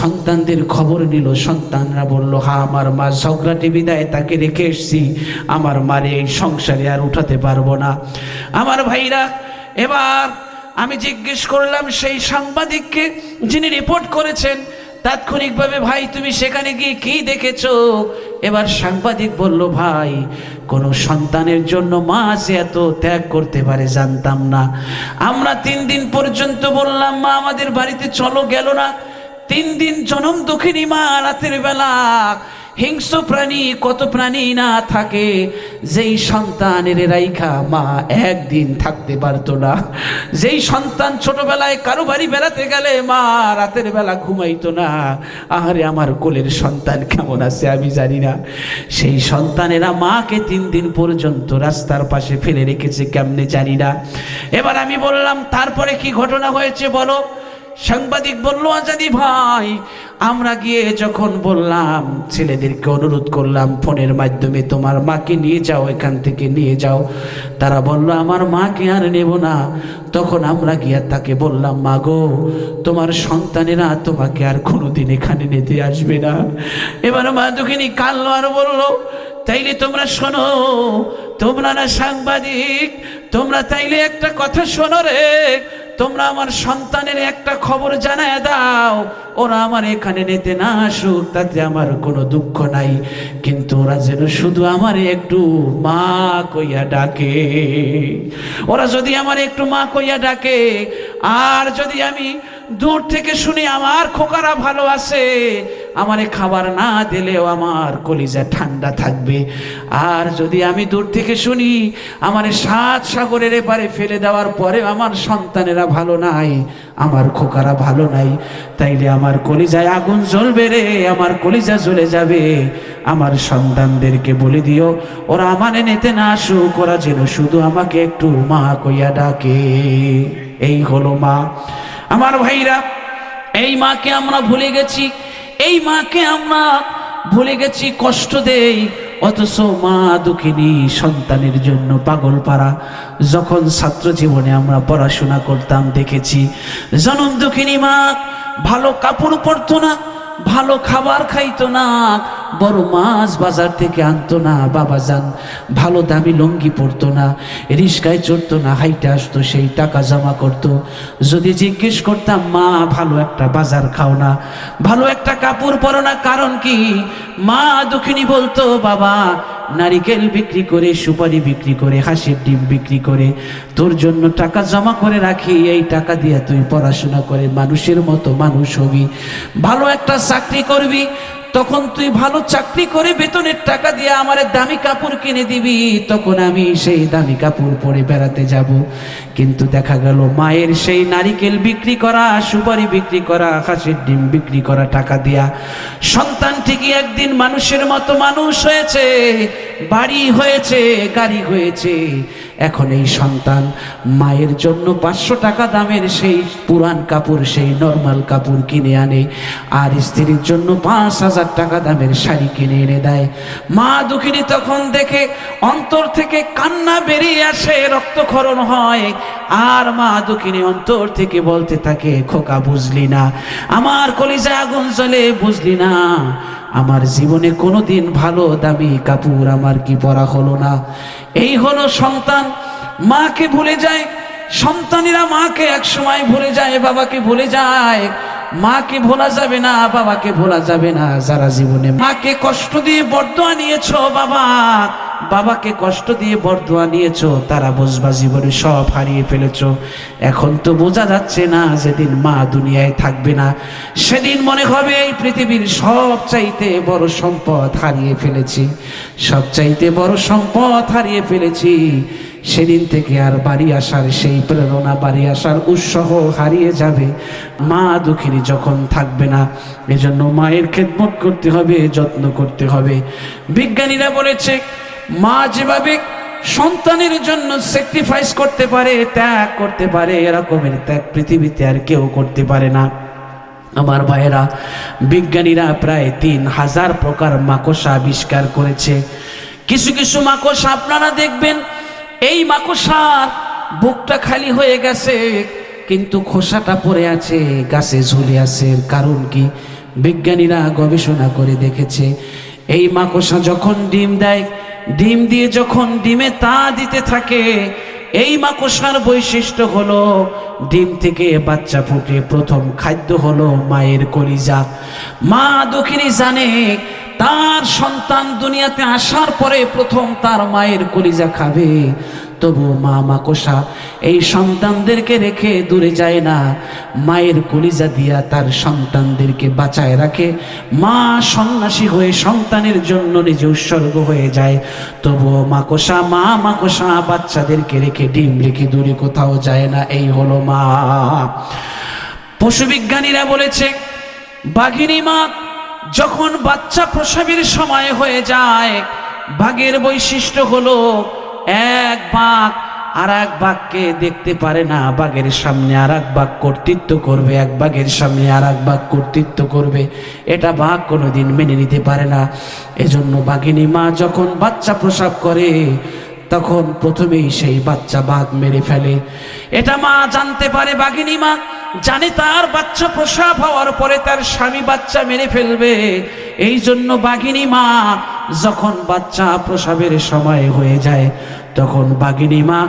সন্তানদের খবর নিল। সন্তানরা বলল, হ্যাঁ আমার মা ঝগড়াটে বিদায় তাকে রেখে এসছি, আমার মারে এই সংসারে আর উঠাতে পারবো না। আমার ভাইরা, এবার আমি জিজ্ঞেস করলাম সেই সাংবাদিককে যিনি রিপোর্ট করেছেন তাৎক্ষণিকভাবে, ভাই তুমি সেখানে গিয়ে কি দেখেছো? এবার সাংবাদিক বলল, ভাই কোনো সন্তানের জন্য মা যে এত ত্যাগ করতে পারে জানতাম না। আমরা 3 দিন পর্যন্ত বললাম, মা আমাদের বাড়িতে চলো, গেল না। 3 দিন জনম দুঃখিনী মা রাতের বেলা, হিংস্র প্রাণী কত প্রাণী না থাকে, যেই সন্তানের রাইখা মা একদিন থাকতে পারতো না। যেই সন্তান ছোটবেলায় কারো বাড়ি বেড়াতে গেলে মা রাতের বেলা ঘুমাইতো না। আরে আমার কোলের সন্তান কেমন আছে আমি জানি না, সেই সন্তানেরা মাকে 3 দিন পর্যন্ত রাস্তার পাশে ফেলে রেখেছে কেমনে জানি না। এবার আমি বললাম, তারপরে কি ঘটনা হয়েছে বলো? সাংবাদিক বলল, আজাদি ভাই আমরা গিয়ে যখন বললাম, ছেলেদেরকে অনুরোধ করলাম ফোনের মাধ্যমে তোমার মাকে নিয়ে যাও, এখান থেকে নিয়ে যাও, তারা বলল আমার মাকে আর নেব না। তখন আমরা গিয়ে তাকে বললাম, মা গো তোমার সন্তানেরা তোমাকে আর কোনোদিন এখানে নিতে আসবে না। এবার মা দুঃখিনী কাঁদলো আর বলল, তাইলে তোমরা শোনো, তোমরা না সাংবাদিক, তোমরা তাইলে একটা কথা শোনো রে, তোমরা আমার সন্তানের একটা খবর জানায় দাও, ওরা আমার এখানে নিতে না আসুক তাতে আমার কোনো দুঃখ নাই, কিন্তু ওরা যেন শুধু আমার একটু মা কইয়া ডাকে। ওরা যদি আমার একটু মা কইয়া ডাকে, আর যদি আমি দূর থেকে শুনি আমার খোকারা ভালো আছে, আমারে খাবার না দিলেও আমার কলিজা ঠান্ডা থাকবে। আর যদি আমি দূর থেকে শুনি আমারে 7 সাগরের এপারে ফেলে দেওয়ার পরে আমার সন্তানেরা ভালো নাই, আমার খোকারা ভালো নাই, তাইলে আমার কলিজায় আগুন জ্বলবে রে, আমার কলিজা জ্বলে যাবে। আমার সন্তানদেরকে বলে দিও ওরা আমারে নিতে না আসুক, ওরা যেন শুধু আমাকে একটু মা কইয়া ডাকে। এই হলো মা। আমার ভাইরা, এই মাকে আমরা ভুলে গেছি, এই মাকে আমরা ভুলে গেছি, কষ্ট দেই, অথচ মা দুঃখিনী সন্তানের জন্য পাগল পারা। যখন ছাত্র জীবনে আমরা পড়াশোনা করতাম দেখেছি জনম দুঃখিনী মা ভালো কাপড় পরতো না, ভালো খাবার খাইতো না, বড় মাছ বাজার থেকে আনতো না, বাবা যান ভালো দামি লুঙ্গি পরতো না, রিস্কায় চড়তো না, হাইটে আসতো, সেই টাকা জমা করতো। যদি জিজ্ঞেস করতাম মা ভালো একটা বাজার খাও না, ভালো একটা কাপড় পরো না, কারণ কি? মা দুঃখিনী বলতো বাবা নারিকেল বিক্রি করে, সুপারি বিক্রি করে, হাঁসের ডিম বিক্রি করে তোর জন্য টাকা জমা করে রাখি, এই টাকা দিয়ে তুই পড়াশোনা করে মানুষের মতো মানুষ হবি, ভালো একটা চাকরি করবি, তখন তুই ভালো চাকরি করে বেতনের টাকা দিয়ে আমার দামি কাপড় কিনে দিবি, তখন আমি সেই দামি কাপড় পরে বেড়াতে যাব। কিন্তু দেখা গেল মায়ের সেই নারিকেল বিক্রি করা, সুপারি বিক্রি করা, হাঁসের ডিম বিক্রি করা টাকা দিয়া সন্তান ঠিকই একদিন মানুষের মতো মানুষ হয়েছে, বাড়ি হয়েছে, গাড়ি হয়েছে। এখন এই সন্তান মায়ের জন্য 500 টাকা দামের সেই পুরান কাপড়, সেই নরমাল কাপড় কিনে আনে, আর স্ত্রীর জন্য 5000 টাকা দামের শাড়ি কিনে এনে দেয়। মা দুঃখিনী তখন দেখে অন্তর থেকে কান্না বেরিয়ে আসে, রক্তক্ষরণ হয়, আর মা দুঃখিনী অন্তর থেকে বলতে থাকে খোকা বুঝলি না, আমার কলিজায় আগুন জ্বলে, বুঝলি না আমার জীবনে কোনোদিন ভালো দামি কাপড় আমার কি পরা হলো না। এই হলো সন্তান মাকে ভুলে যায়। সন্তানেরা মাকে এক সময় ভুলে যায়, বাবাকে ভুলে যায়। মাকে ভোলা যাবে না, বাবাকে ভোলা যাবে না। যারা জীবনে মাকে কষ্ট দিয়ে বরদোয়া নিয়েছো বাবা, বাবাকে কষ্ট দিয়ে বরদোয়া নিয়েছো, তারা বুঝবা জীবনে সব হারিয়ে ফেলেছো। এখন তো বোঝা যাচ্ছে না, যেদিন মা দুনিয়ায় থাকবে না সেদিন মনে হবে এই পৃথিবীর সব চাইতে বড় সম্পদ হারিয়ে ফেলেছি, সব চাইতে বড় সম্পদ হারিয়ে ফেলেছি। সেদিন থেকে আর বাড়ি আসার সেই প্রেরণা, বাড়ি আসার উৎসাহ হারিয়ে যাবে মা দুঃখিনী যখন থাকবে না। এজন্য মায়ের খেদমত করতে হবে, যত্ন করতে হবে। বিজ্ঞানীরা বলেছে মা যেভাবে সন্তানের জন্য স্যাক্রিফাইস করতে পারে, ত্যাগ করতে পারে, এরকমের ত্যাগ পৃথিবীতে আর কেউ করতে পারে না। আমার ভাইয়েরা, বিজ্ঞানীরা প্রায় 3000 প্রকার মাকড়সা আবিষ্কার করেছে। কিছু কিছু মাকড়সা আপনারা দেখবেন এই মাকড়সার বুকটা খালি হয়ে গেছে, কিন্তু খোসাটা পড়ে আছে, গাছে ঝুলে আছে। কারণ কি? বিজ্ঞানীরা গবেষণা করে দেখেছে এই মাকড়সা যখন ডিম দেয়, ডিম দিয়ে যখন ডিমে তা দিতে থাকে, এই মাকড়সার বৈশিষ্ট্য হলো ডিম থেকে বাচ্চা ফুটে প্রথম খাদ্য হলো মায়ের কলিজা। মা দুঃখিনী জানে তার সন্তান দুনিয়াতে আসার পরে প্রথম তার মায়ের কলিজা খাবে। তবু মা মাকড়সা এই সন্তানদেরকে রেখে দূরে যায় না, মায়ের কলিজা দিয়া তার সন্তানদেরকে বাঁচায় রাখে। মা সন্ন্যাসী হয়ে সন্তানের জন্য নিজে উৎসর্গ হয়ে যায়, তবুও মাকড়সা, মা মাকড়সা বাচ্চাদেরকে রেখে ডিম রেখে দূরে কোথাও যায় না। এই হলো মা। পশুবিজ্ঞানীরা বলেছে বাঘিনী মা যখন বাচ্চা প্রসবের সময় হয়ে যায়, বাঘের বৈশিষ্ট্য হলো এক বাঘ আর এক বাঘকে দেখতে পারে না, বাঘের সামনে আর এক বাঘ কর্তৃত্ব করবে, এক বাঘের সামনে আর এক বাঘ কর্তৃত্ব করবে, এটা বাঘ কোনোদিন মেনে নিতে পারে না। এজন্য বাঘিনী মা যখন বাচ্চা প্রসব করে তখন প্রথমেই সেই বাচ্চা বাঘ মেরে ফেলে। এটা মা জানতে পারে, বাঘিনী মা জানে তার বাচ্চা প্রসব হওয়ার পরে তার স্বামী বাচ্চা মেরে ফেলবে। এই জন্য বাঘিনী মা যখন বাচ্চা প্রসবের সময় হয়ে যায় তখন বাঘিনী মা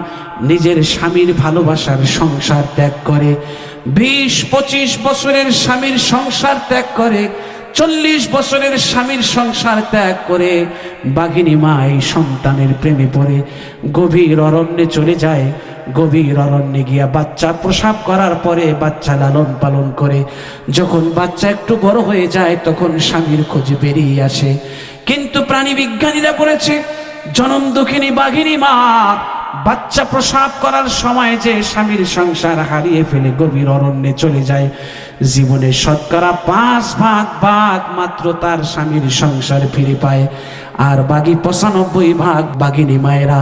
নিজের স্বামীর ভালোবাসার সংসার ত্যাগ করে। 20-25 বছরের স্বামীর সংসার ত্যাগ করে, 40 বছরের স্বামীর সংসার ত্যাগ করে বাঘিনী মা এই সন্তানের প্রেমে পড়ে গভীর অরণ্যে চলে যায়। গভীর অরণ্যে গিয়া বাচ্চা প্রসব করার পরে বাচ্চা লালন পালন করে। যখন বাচ্চা একটু বড় হয়ে যায় তখন স্বামীর খোঁজে বেরিয়ে আসে। কিন্তু প্রাণী বিজ্ঞানীরা বলেছে জনম দুঃখিনী বাঘিনী মা বাচ্চা প্রসব করার সময় যে স্বামীর সংসার হারিয়ে ফেলে গভীর অরণ্যে চলে যায়, জীবনে শতকরা 5 ভাগ মাত্র তার স্বামীর সংসার ফিরে পায়। আর বাকি 95 ভাগ বাঘিনী মায়েরা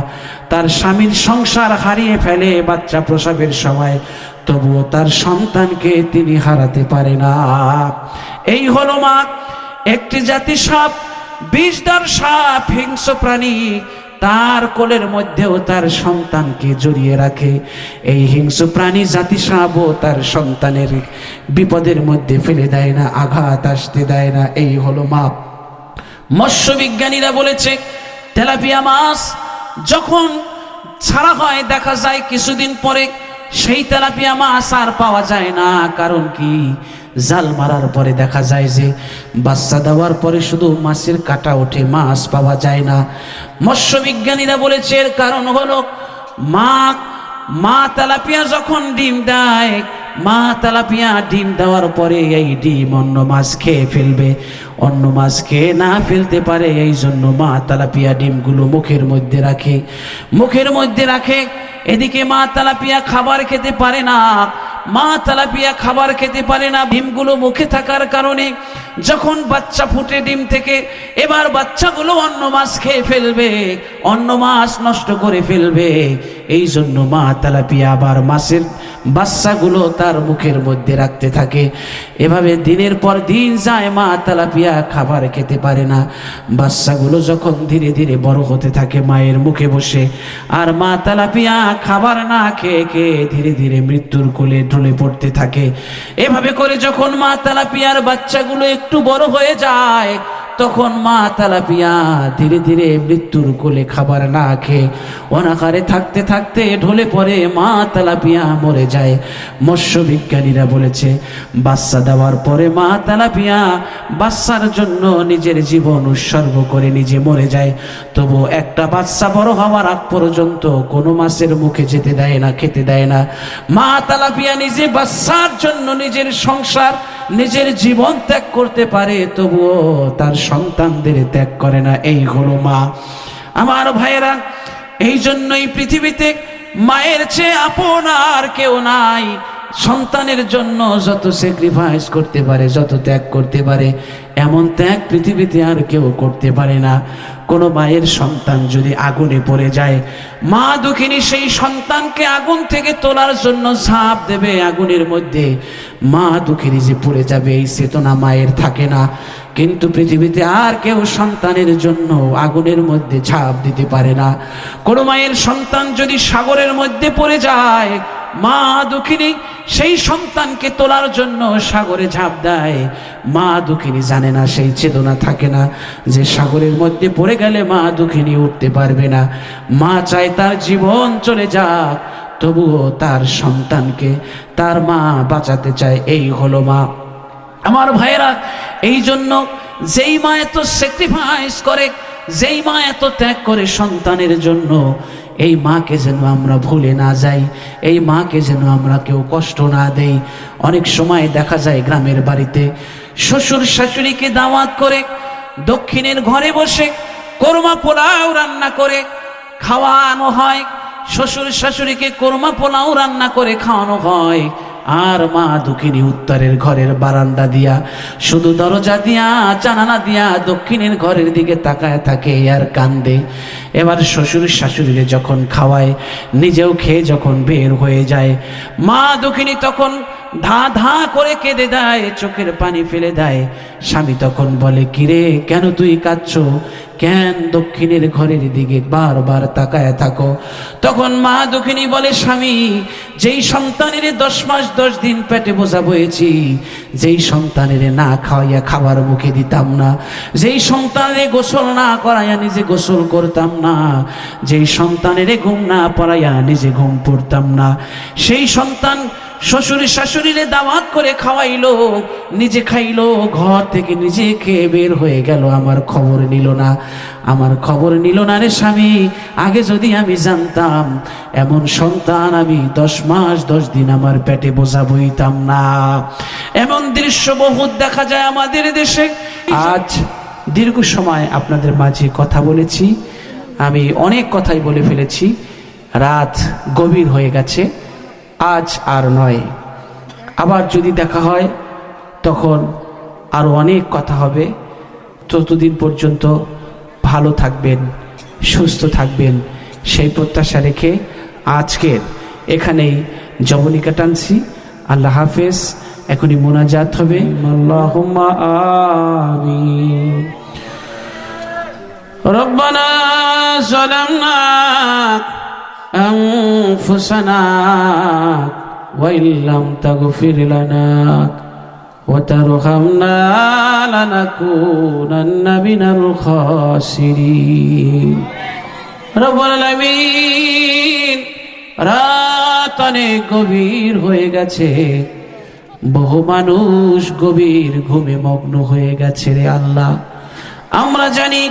তার স্বামীর সংসার হারিয়ে ফেলে বাচ্চা প্রসবের সময়, তবুও তার সন্তানকে তিনি হারাতে পারে না। এই হলো মা। একটি জাতি সাপ বিষধর সাপ, হিংস্র প্রাণী তার কোলের মধ্যেও তার সন্তানকে জড়িয়ে রাখে। এই হিংস্র প্রাণী জাতি সাপও তার সন্তানের বিপদের মধ্যে ফেলে দেয় না, আঘাত আসতে দেয় না। এই হলো মা। মৎস্য বিজ্ঞানীরা বলেছে তেলাপিয়া মাছ যখন ছাড়া হয়, দেখা যায় কিছুদিন পরে সেই তেলাপিয়া মাছ আর পাওয়া যায় না। কারণ কি? জাল মারার পরে দেখা যায় যে বাচ্চা দেওয়ার পরে শুধু মাছের কাটা ওঠে, মাছ পাওয়া যায় না। মৎস্য বিজ্ঞানীরা বলেছে এর কারণ হলো মা তেলাপিয়া যখন ডিম দেয়, মা তেলাপিয়া ডিম দেওয়ার পরে এই ডিম অন্য মাছ খেয়ে ফেলবে, অন্য মাছ খেয়ে না ফেলতে পারে, এই জন্য মা তেলাপিয়া ডিমগুলো মুখের মধ্যে রাখে। এদিকে মা তেলাপিয়া খাবার খেতে পারে না, ডিমগুলো মুখে থাকার কারণে যখন বাচ্চা ফুটে ডিম থেকে, এবার বাচ্চাগুলো অন্য মাছ খেয়ে ফেলবে, অন্য মাছ নষ্ট করে ফেলবে। এই জন্য মা তেলাপিয়া আবার মাছের বাচ্চাগুলো তার মুখের মধ্যে রাখতে থাকে। এভাবে দিনের পর দিন যায়, মা তেলাপিয়া খাবার খেতে পারে না। বাচ্চাগুলো যখন ধীরে ধীরে বড় হতে থাকে মায়ের মুখে বসে, আর মা তেলাপিয়া খাবার না খেয়ে খেয়ে ধীরে ধীরে মৃত্যুর কোলে ঢলে পড়তে থাকে। এভাবে করে যখন মা তেলাপিয়ার বাচ্চাগুলো একটু বড় হয়ে যায়, তখন মা তেলাপিয়া ধীরে ধীরে মৃত্যুর কোলে খাবার না খেয়ে অনাহারে থাকতে থাকতে ঢলে পড়ে, মা তেলাপিয়া মরে যায়। মৎস্য বিজ্ঞানীরা বলেছে বাচ্চা দেওয়ার পরে মা তেলাপিয়া বাচ্চার জন্য নিজের জীবন উৎসর্গ করে নিজে মরে যায়। তবু একটা বাচ্চা বড় হওয়ার আগ পর্যন্ত কোনো মাছের মুখে যেতে দেয় না, খেতে দেয় না। মা তেলাপিয়া নিজে বাচ্চার জন্য নিজের সংসার, নিজের জীবন ত্যাগ করতে পারে, তবুও তার সন্তানদের ত্যাগ করে না। এই হলো মা। আমার ভাইয়েরা, এই জন্যই পৃথিবীতে মায়ের চেয়ে আপন আর কেউ নাই। সন্তানের জন্য যত স্যাক্রিফাইস করতে পারে, যত ত্যাগ করতে পারে, এমন ত্যাগ পৃথিবীতে আর কেউ করতে পারে না। কোনো মায়ের সন্তান যদি আগুনে পড়ে যায়, মা দুঃখিনী সেই সন্তানকে আগুন থেকে তোলার জন্য ঝাঁপ দেবে আগুনের মধ্যে, মা দুঃখিনী যে পড়ে যাবে এই চেতনা মায়ের থাকে না। কিন্তু পৃথিবীতে আর কেউ সন্তানের জন্য আগুনের মধ্যে ঝাঁপ দিতে পারে না। কোনো মায়ের সন্তান যদি সাগরের মধ্যে পড়ে যায়, মা দুঃখিনী সেই সন্তানকে তোলার জন্য সাগরে ঝাঁপ দেয়। মা দুঃখিনী জানে না, সেই চেতনা থাকে না যে সাগরের মধ্যে পড়ে গেলে মা দুঃখিনী উঠতে পারবে না। মা চায় তার জীবন চলে যাক, তবুও তার সন্তানকে তার মা বাঁচাতে চায়। এই হলো মা। আমার ভাইয়েরা, এই জন্য যেই মা এত স্যাক্রিফাইস করে, যেই মা এত ত্যাগ করে সন্তানের জন্য, এই মাকে যেন আমরা ভুলে না যাই, এই মাকে যেন আমরা কেউ কষ্ট না দেই। অনেক সময় দেখা যায় গ্রামের বাড়িতে শ্বশুর শাশুড়িকে দাওয়াত করে দক্ষিণের ঘরে বসে কোরমা পোলাও রান্না করে খাওয়ানো হয়। শ্বশুর শাশুড়িকে কোরমা পোলাও রান্না করে খাওয়ানো হয়, আর মা দুঃখিনী উত্তরের ঘরের বারান্দা দিয়া, শুধু দরজা দিয়া জানালা দিয়া দক্ষিণের ঘরের দিকে তাকায় থাকে আর কান্দে। এবার শ্বশুর শাশুড়িরে যখন খাওয়ায়, নিজেও খেয়ে যখন বের হয়ে যায়, মা দুঃখিনী তখন ধা ধা করে কেঁদে দেয়, চোখের পানি ফেলে দেয়। স্বামী তখন বলে, কিরে কেন তুই কাঁদছো, কেন দক্ষিণের ঘরের দিকে বারবার তাকায় থাকো? তখন মা দুঃখিনী বলে, স্বামী, যেই সন্তানের 10 মাস 10 দিন পেটে বোঝা বয়েছি, যেই সন্তানের না খাওয়াইয়া খাবার মুখে দিতাম না, যেই সন্তানের গোসল না করাইয়া নিজে গোসল করতাম না, যেই সন্তানের ঘুম না পড়াইয়া নিজে ঘুম পড়তাম না, সেই সন্তান শ্বশুর শাশুড়িরে দাওয়াত করে খাওয়াইলো, নিজে খাইলো, ঘর থেকে নিজে খেয়ে বের হয়ে গেল, আমার খবর নিল না, আমার খবর নিল না রে স্বামী। আগে যদি আমি জানতাম এমন সন্তান আমি 10 মাস 10 দিন আমার পেটে বোঝা বইতাম না। এমন দৃশ্য বহুত দেখা যায় আমাদের দেশে। আজ দীর্ঘ সময় আপনাদের মাঝে কথা বলেছি, আমি অনেক কথাই বলে ফেলেছি, রাত গভীর হয়ে গেছে, আজ আর নয়। আবার যদি দেখা হয় তখন আরো অনেক কথা হবে। ততদিন পর্যন্ত ভালো থাকবেন, সুস্থ থাকবেন, সেই প্রত্যাশা রেখে আজকের এখানেই জবনিকা টানছি। আল্লাহ হাফেজ। এখনই মোনাজাত হবে। আল্লাহুম্মা আমিন। ربنا ظلمنا أنفسنا وإن لم تغفر لنا وترحمنا لنكونن من الخاسرين رب العالمين রাত অনেক গভীর হয়ে গেছে, বহু মানুষ গভীর ঘুমে মগ্ন হয়ে গেছে রে আল্লাহ। আমরা জানি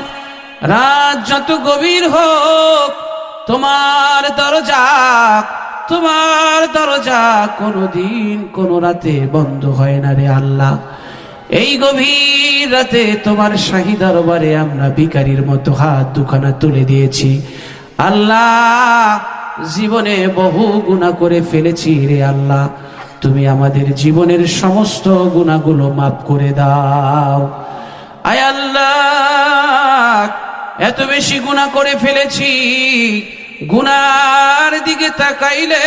রাত যত গভীর হোক তোমার দরজা কোনোদিন কোনো রাতে বন্ধ হয় না রে আল্লাহ। এই গভীর রাতে তোমার শাহী দরবারে আমরা ভিখারির মতো হাত দুখানা তুলে দিয়েছি আল্লাহ। জীবনে বহু গুনাহ করে ফেলেছি রে আল্লাহ, তুমি আমাদের জীবনের সমস্ত গুনাহগুলো মাফ করে দাও। আয় আল্লাহ, এত বেশি গুনাহ করে ফেলেছি, গুনার দিকে তাকাইলে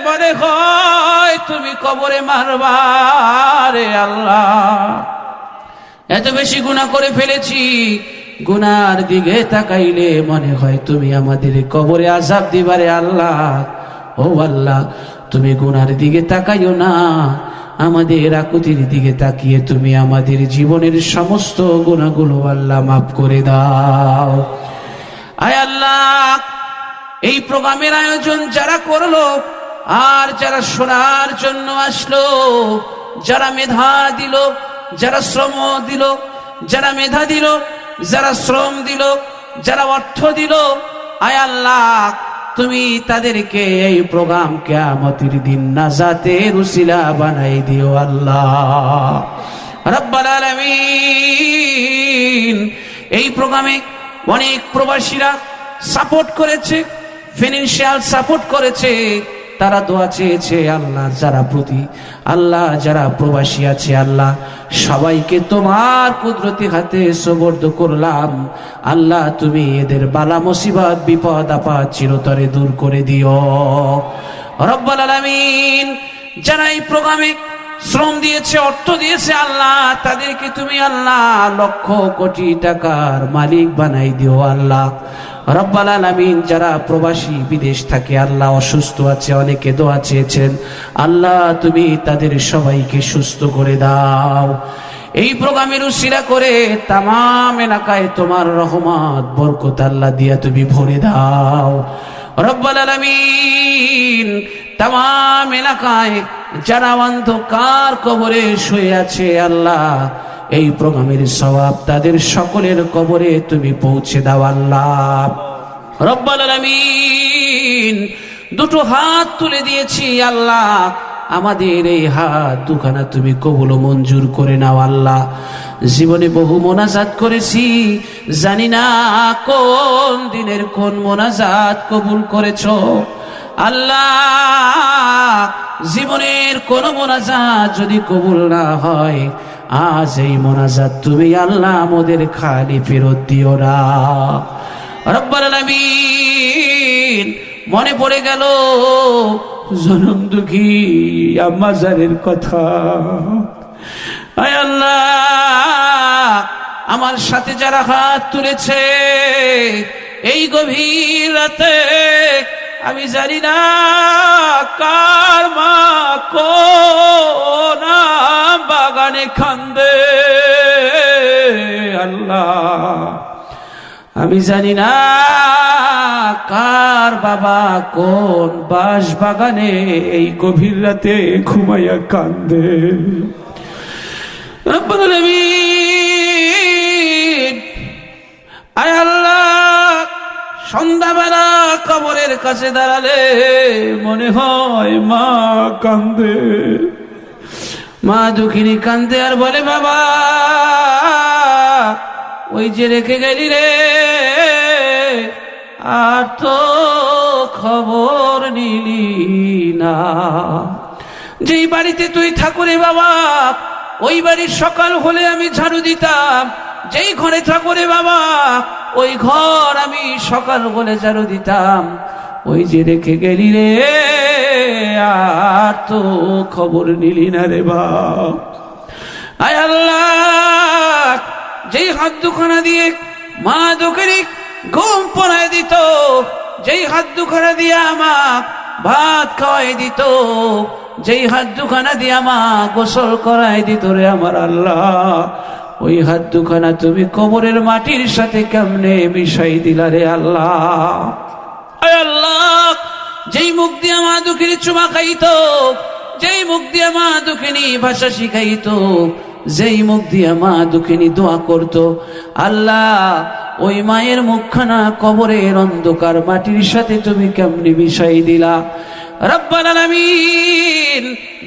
মনে হয় তুমি কবরে মারবা রে আল্লাহ। এত বেশি গুনাহ করে ফেলেছি, গুনার দিকে তাকাইলে মনে হয় তুমি আমাদের কবরে আযাব দিবারে আল্লাহ। ও আল্লাহ, তুমি গুনার দিকে তাকাইও না, আমাদের আকুতির দিকে তাকিয়ে তুমি আমাদের জীবনের সমস্ত গুনাহগুলো আল্লাহ মাফ করে দাও। আয় আল্লাহ, এই প্রোগ্রামের আয়োজন যারা করলো আর যারা শোনার জন্য আসলো, যারা মেধা দিল, যারা শ্রম দিল, যারা মেধা দিল, যারা শ্রম দিল, যারা অর্থ দিল, আয় আল্লাহ তুমি তাদেরকে এই প্রোগ্রাম কিয়ামতের দিন নাজাতের উসিলা বানাই দিও আল্লাহ রাব্বুল আলামিন। এই প্রোগ্রামে অনেক প্রবাসীরা সাপোর্ট করেছে, ফিনান্সিয়াল সাপোর্ট করেছে, তারা দোয়া চেয়েছে আল্লাহ। যারা প্রবাসী আছে আল্লাহ, সবাইকে তোমার কুদরতি হাতে সুপর্দ করলাম আল্লাহ। তুমি এদের বালা মুসিবত বিপদ আপদ চিরতরে দূর করে দিও রব্বুল আলামিন। যারা এই প্রোগ্রামে শ্রম দিয়েছে, অর্থ দিয়েছে আল্লাহ, তাদেরকে তুমি আল্লাহ লক্ষ কোটি টাকার মালিক বানাই দিও আল্লাহ রব্বুল আলামিন। যারা প্রবাসী বিদেশ থাকে আল্লাহ, অসুস্থ আছে, অনেকে দোয়া চেয়েছেন আল্লাহ, তুমি তাদের সবাইকে সুস্থ করে দাও। এই প্রোগ্রামের উসিলা করে তামাম এলাকায় তোমার রহমত বরকত আল্লাহ দিয়া তুমি ভরে দাও রব্বুল আলামিন। তামাম এলাকায় যারা অন্ধকার কবরে শুয়ে আছে আল্লাহ, এই প্রোগ্রামের সওয়াব তাদের সকলের কবরে তুমি পৌঁছে দাও আল্লাহ রব্বুল আলামিন। দুটো হাত তুলে দিয়েছি আল্লাহ, আমাদের এই হাত দুখানা তুমি কবুল ও মঞ্জুর করে নাও আল্লাহ। জীবনে বহু মোনাজাত করেছি, জানি না কোন দিনের কোন মোনাজাত কবুল করেছো আল্লাহ। জীবনের কোন মোনাজাত যদি কবুল না হয়, আজ এই মোনাজাত তুমি আল্লাহ আমাদের খালি ফেরত দিও না রব্বুল আলামিন। মনে পড়ে গেল জনম দুঃখী আম্মা জানের কথা। আয় আল্লাহ, আমার সাথে যারা হাত তুলেছে এই গভীর রাতে, আমি জানি না কার মা কোন বাগানে কান্দে আল্লাহ। আমি জানি না কার বাবা কোন বাঁশ বাগানে এই গভীর রাতে ঘুমাইয়া কান্দে রব্বুল আলামিন। আয় আল্লাহ, সন্ধ্যাবেলা কবরের কাছে দাঁড়ালে মনে হয় মা কান্দে, মা দুঃখিনী কান্দে আর বলে বাবা ওই যে রেখে গেলি রে, আর তো খবর নিলি না। যেই বাড়িতে তুই ঠাকুরে বাবা, ওই বাড়ির সকাল হলে আমি ঝাড়ু দিতাম, যেই ঘরে ঠাকুরে বাবা ওই ঘর আমি সকাল হলে ঝাড়ু দিতাম। ওই যে রেখে গেলি রে, আর তো খবর নিলি না রে বাপ। আয় আল্লাহ, যেই হাত দুখানা দিয়ে মা দুঃখিনী ঘুম পড়ায় দিত, যেই হাত দুখানা দিয়ে আমাক ভাত খাওয়াই দিত, যেই হাত দুখানা দিয়ে আমাক গোসল করাই দিত রে আমার আল্লাহ, ওই হাত দুখানা তুমি কবরের মাটির সাথে কেমনে মিশাই দিলা রে আল্লাহ। আয় আল্লাহ, যেই মুখ দিয়ে মা দুঃখিনী চুমা খাইতো, যেই মুখ দিয়ে মা দুঃখিনী ভাষা শিখাইতো, যেই মুখ দিয়ে মা দুঃখিনী দোয়া করতো, আল্লাহ ওই মায়ের মুখখানা কবরের অন্ধকার মাটির সাথে তুমি কেমনি মিশাই দিলা। রব্বুল আলামিন,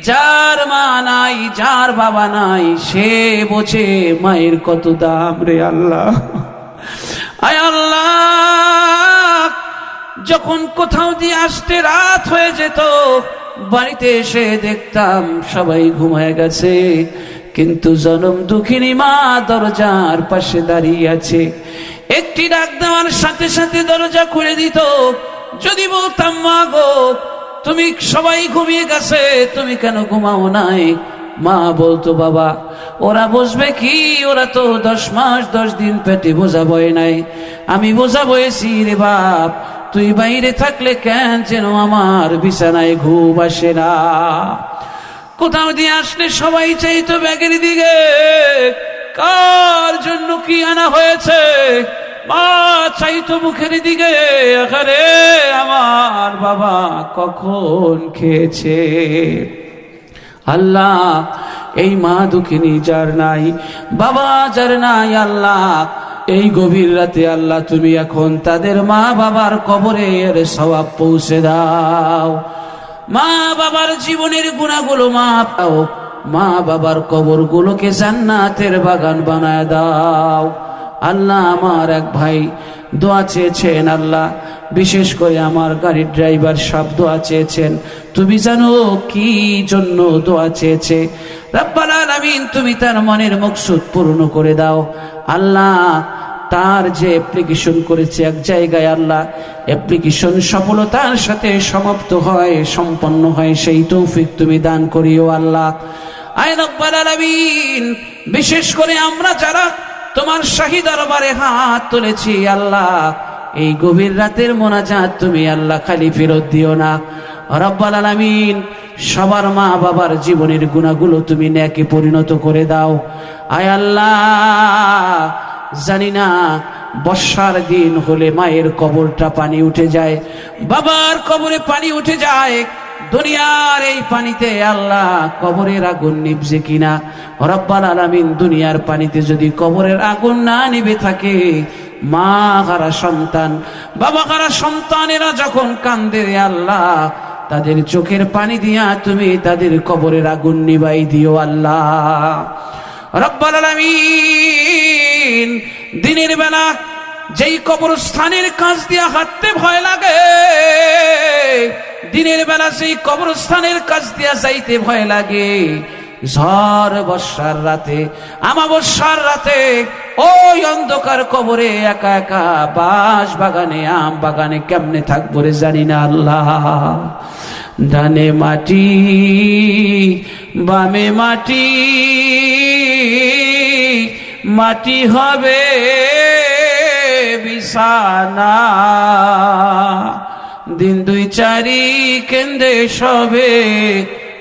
যার মা নাই, যার বাবা নাই, সে বোঝে মায়ের কত দাম রে আল্লাহ। আয় আল্লাহ, যখন কোথাও দিয়ে আসতে রাত হয়ে যেত, বাড়িতে এসে দেখতাম সবাই ঘুমায় গেছে, কিন্তু জনম দুঃখিনী মা দরজার পাশে দাঁড়িয়ে আছে। একটি ডাক দেওয়ার সাথে সাথে দরজা খুলে দিত। যদি বলতাম মা গো তুমি সবাই ঘুমিয়ে গেছে, তুমি কেন ঘুমাও নাই, মা বলতো বাবা ওরা বসবে কি, ওরা তো 10 মাস 10 দিন পেটে বোঝা বয় নাই, আমি বোঝা বয়েছি রে বাপ, তুই বাইরে থাকলে কেন যেন আমার বিছানায় ঘুম আসে না। কোথাও দিয়ে আসলে সবাই চাইতো ব্যাগের দিকে, কার জন্য কি আনা হয়েছে, মা চাইতো মুখের দিকে, আরে আমার বাবা কখন খেয়েছে। আল্লাহ, এই মা দুঃখিনী যার নাই, বাবা যার নাই, আল্লাহ এই গভীর রাতে আল্লাহ তুমি এখন তাদের মা বাবার কবরের সওয়াব পৌঁছে দাও। মা বাবার জীবনের গুনাহগুলো মাফ দাও, মা বাবার কবরগুলোকে জান্নাতের বাগান বানায় দাও। আল্লাহ, আমার এক ভাই দোয়া চেয়েছেন, আল্লাহ বিশেষ করে আমার গাড়ির ড্রাইভার সব দোয়া চেয়েছেন, তুমি জানো কি জন্য দোয়া চেয়েছে। রব্বুল আলামিন, তুমি তার মনের মকসুদ পূর্ণ করে দাও। আল্লাহ, তার যে অ্যাপ্লিকেশন করেছে এক জায়গায়, আল্লাহ অ্যাপ্লিকেশন সফলতার সাথে সমাপ্ত হয়, সম্পন্ন হয়, সেই তৌফিক তুমি দান করিও আল্লাহ। আয় রব্বুল আলামিন, বিশেষ করে আমরা যারা তোমার শাহী দরবারে হাত তুলেছি, আল্লাহ এই গভীর রাতের মোনাজাত তুমি আল্লাহ খালি ফেরত দিও না। রব্বুল আলামিন, সবার মা বাবার জীবনের গুনাহগুলো তুমি নেকে পরিণত করে দাও। আয় আল্লাহ, জানি না বর্ষার দিন হলে মায়ের কবরটা পানি উঠে যায়, বাবার কবরে পানি উঠে যায়, দুনিয়ার এই পানিতে আল্লাহ কবরের আগুন নিভছে কিনা। রব্বুল আলামিন, দুনিয়ার পানিতে যদি কবরের আগুন না নিভে থাকে, মা হারা সন্তান, বাবা হারা সন্তানেরা যখন কান্দে আল্লাহ, তাদের চোখের পানি দিয়া তুমি তাদের কবরের আগুন নিভাই দিও আল্লাহ। রব্বুল আলামিন, দিনের বেলা যেই কবরস্থানের কাছ দিয়া হাঁটতে ভয় লাগে, দিনের বেলা সেই কবরস্থানের কাছ দিয়া যাইতে ভয় লাগে, ঝড় বর্ষার রাতে, আমাবস্যার রাতে ওই অন্ধকার কবরে একা একা বাঁশ বাগানে আম বাগানে কেমনে থাকবো রে জানি না আল্লাহ। ডানে মাটি বামে মাটি, মাটি হবে বিছানা, দিন 2-4 কেন্দ্রে সবে,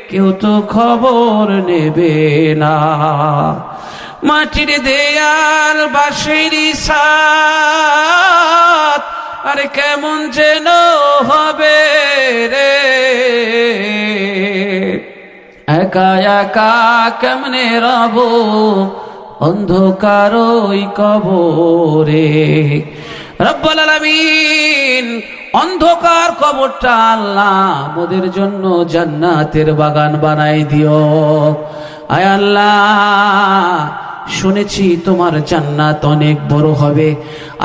কেউ তো খবর নেবে না। মাটির দেয়াল বাঁশের ছাদ, আরে কেমন যেন হবে রে, একা একা কেমনে রব অন্ধকার ওই কবরে। রব্বুল আলামিন, অন্ধকার কবরটা আল্লাহ আমাদের জন্য জান্নাতের বাগান বানাই দিও। আয় আল্লাহ, শুনেছি তোমার জান্নাত অনেক বড় হবে।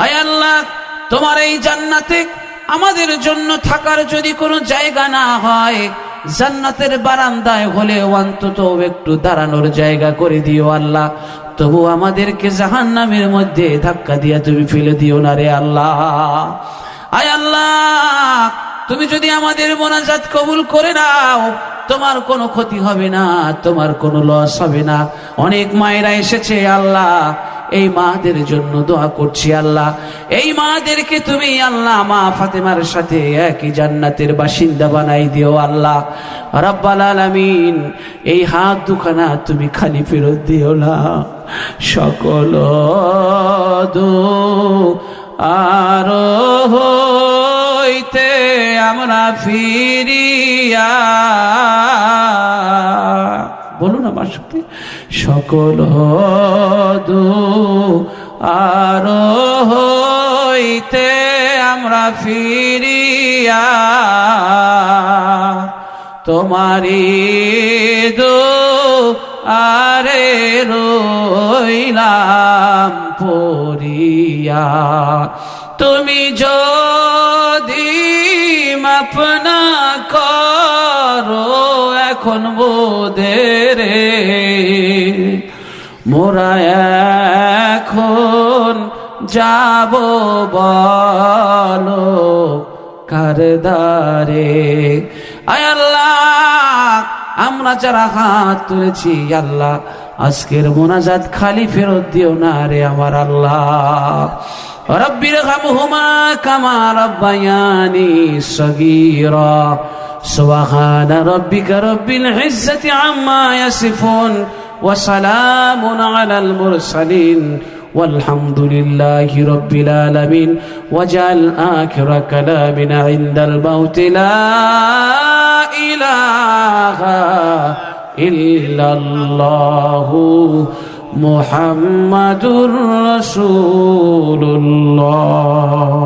আয় আল্লাহ, তোমার এই জান্নাতে আমাদের জন্য থাকার যদি কোনো জায়গা না হয়, জান্নাতের বারান্দায় হলে অন্তত একটু দাঁড়ানোর জায়গা করে দিও আল্লাহ। তবু আমাদেরকে জাহান্নামের মধ্যে ধাক্কা দিয়া তুমি ফেলে দিও না রে আল্লাহ। আয় আল্লাহ, তুমি যদি আমাদের মোনাজাত কবুল করে নাও, তোমার কোনো ক্ষতি হবে না, তোমার কোনো লস হবে না। অনেক মায়েরা এসেছে আল্লাহ, এই মাদের জন্য দোয়া করছি আল্লাহ। এই মাদেরকে তুমি আল্লাহ মা ফাতেমার সাথে একই জান্নাতের বাসিন্দা বানাই দিও আল্লাহ রাব্বাল আলামিন। এই হাত দুখানা তুমি খালি ফেরত দিও না। সকল আর হইতে আমরা ফিরিয়া, বলুন আমার সাথে, সকল আর হইতে আমরা ফিরিয়া তোমারি আরে রইলাম পরিয়া। তুমি যদি মাফ না করো এখন বোধেরে, মোরা এখন যাব বলো কারদারে। আয় আল্লাহ, আমরা যারা হাত তুলেছি আল্লাহ, আজকের মোনাজাত খালি ফেরত দিও না রে আমার আল্লাহ। রব্বির হামহুমা কামা রাব্বায়ানি সগীরা। সুবহান রাব্বিকা রব্বিল ইজ্জাতি আম্মা ইয়াসিফুন ওয়া সালামুন আলাল মুরসালিন والحمد لله رب العالمين واجعل آخر كلامنا عند الموت لا إله إلا الله محمد رسول الله।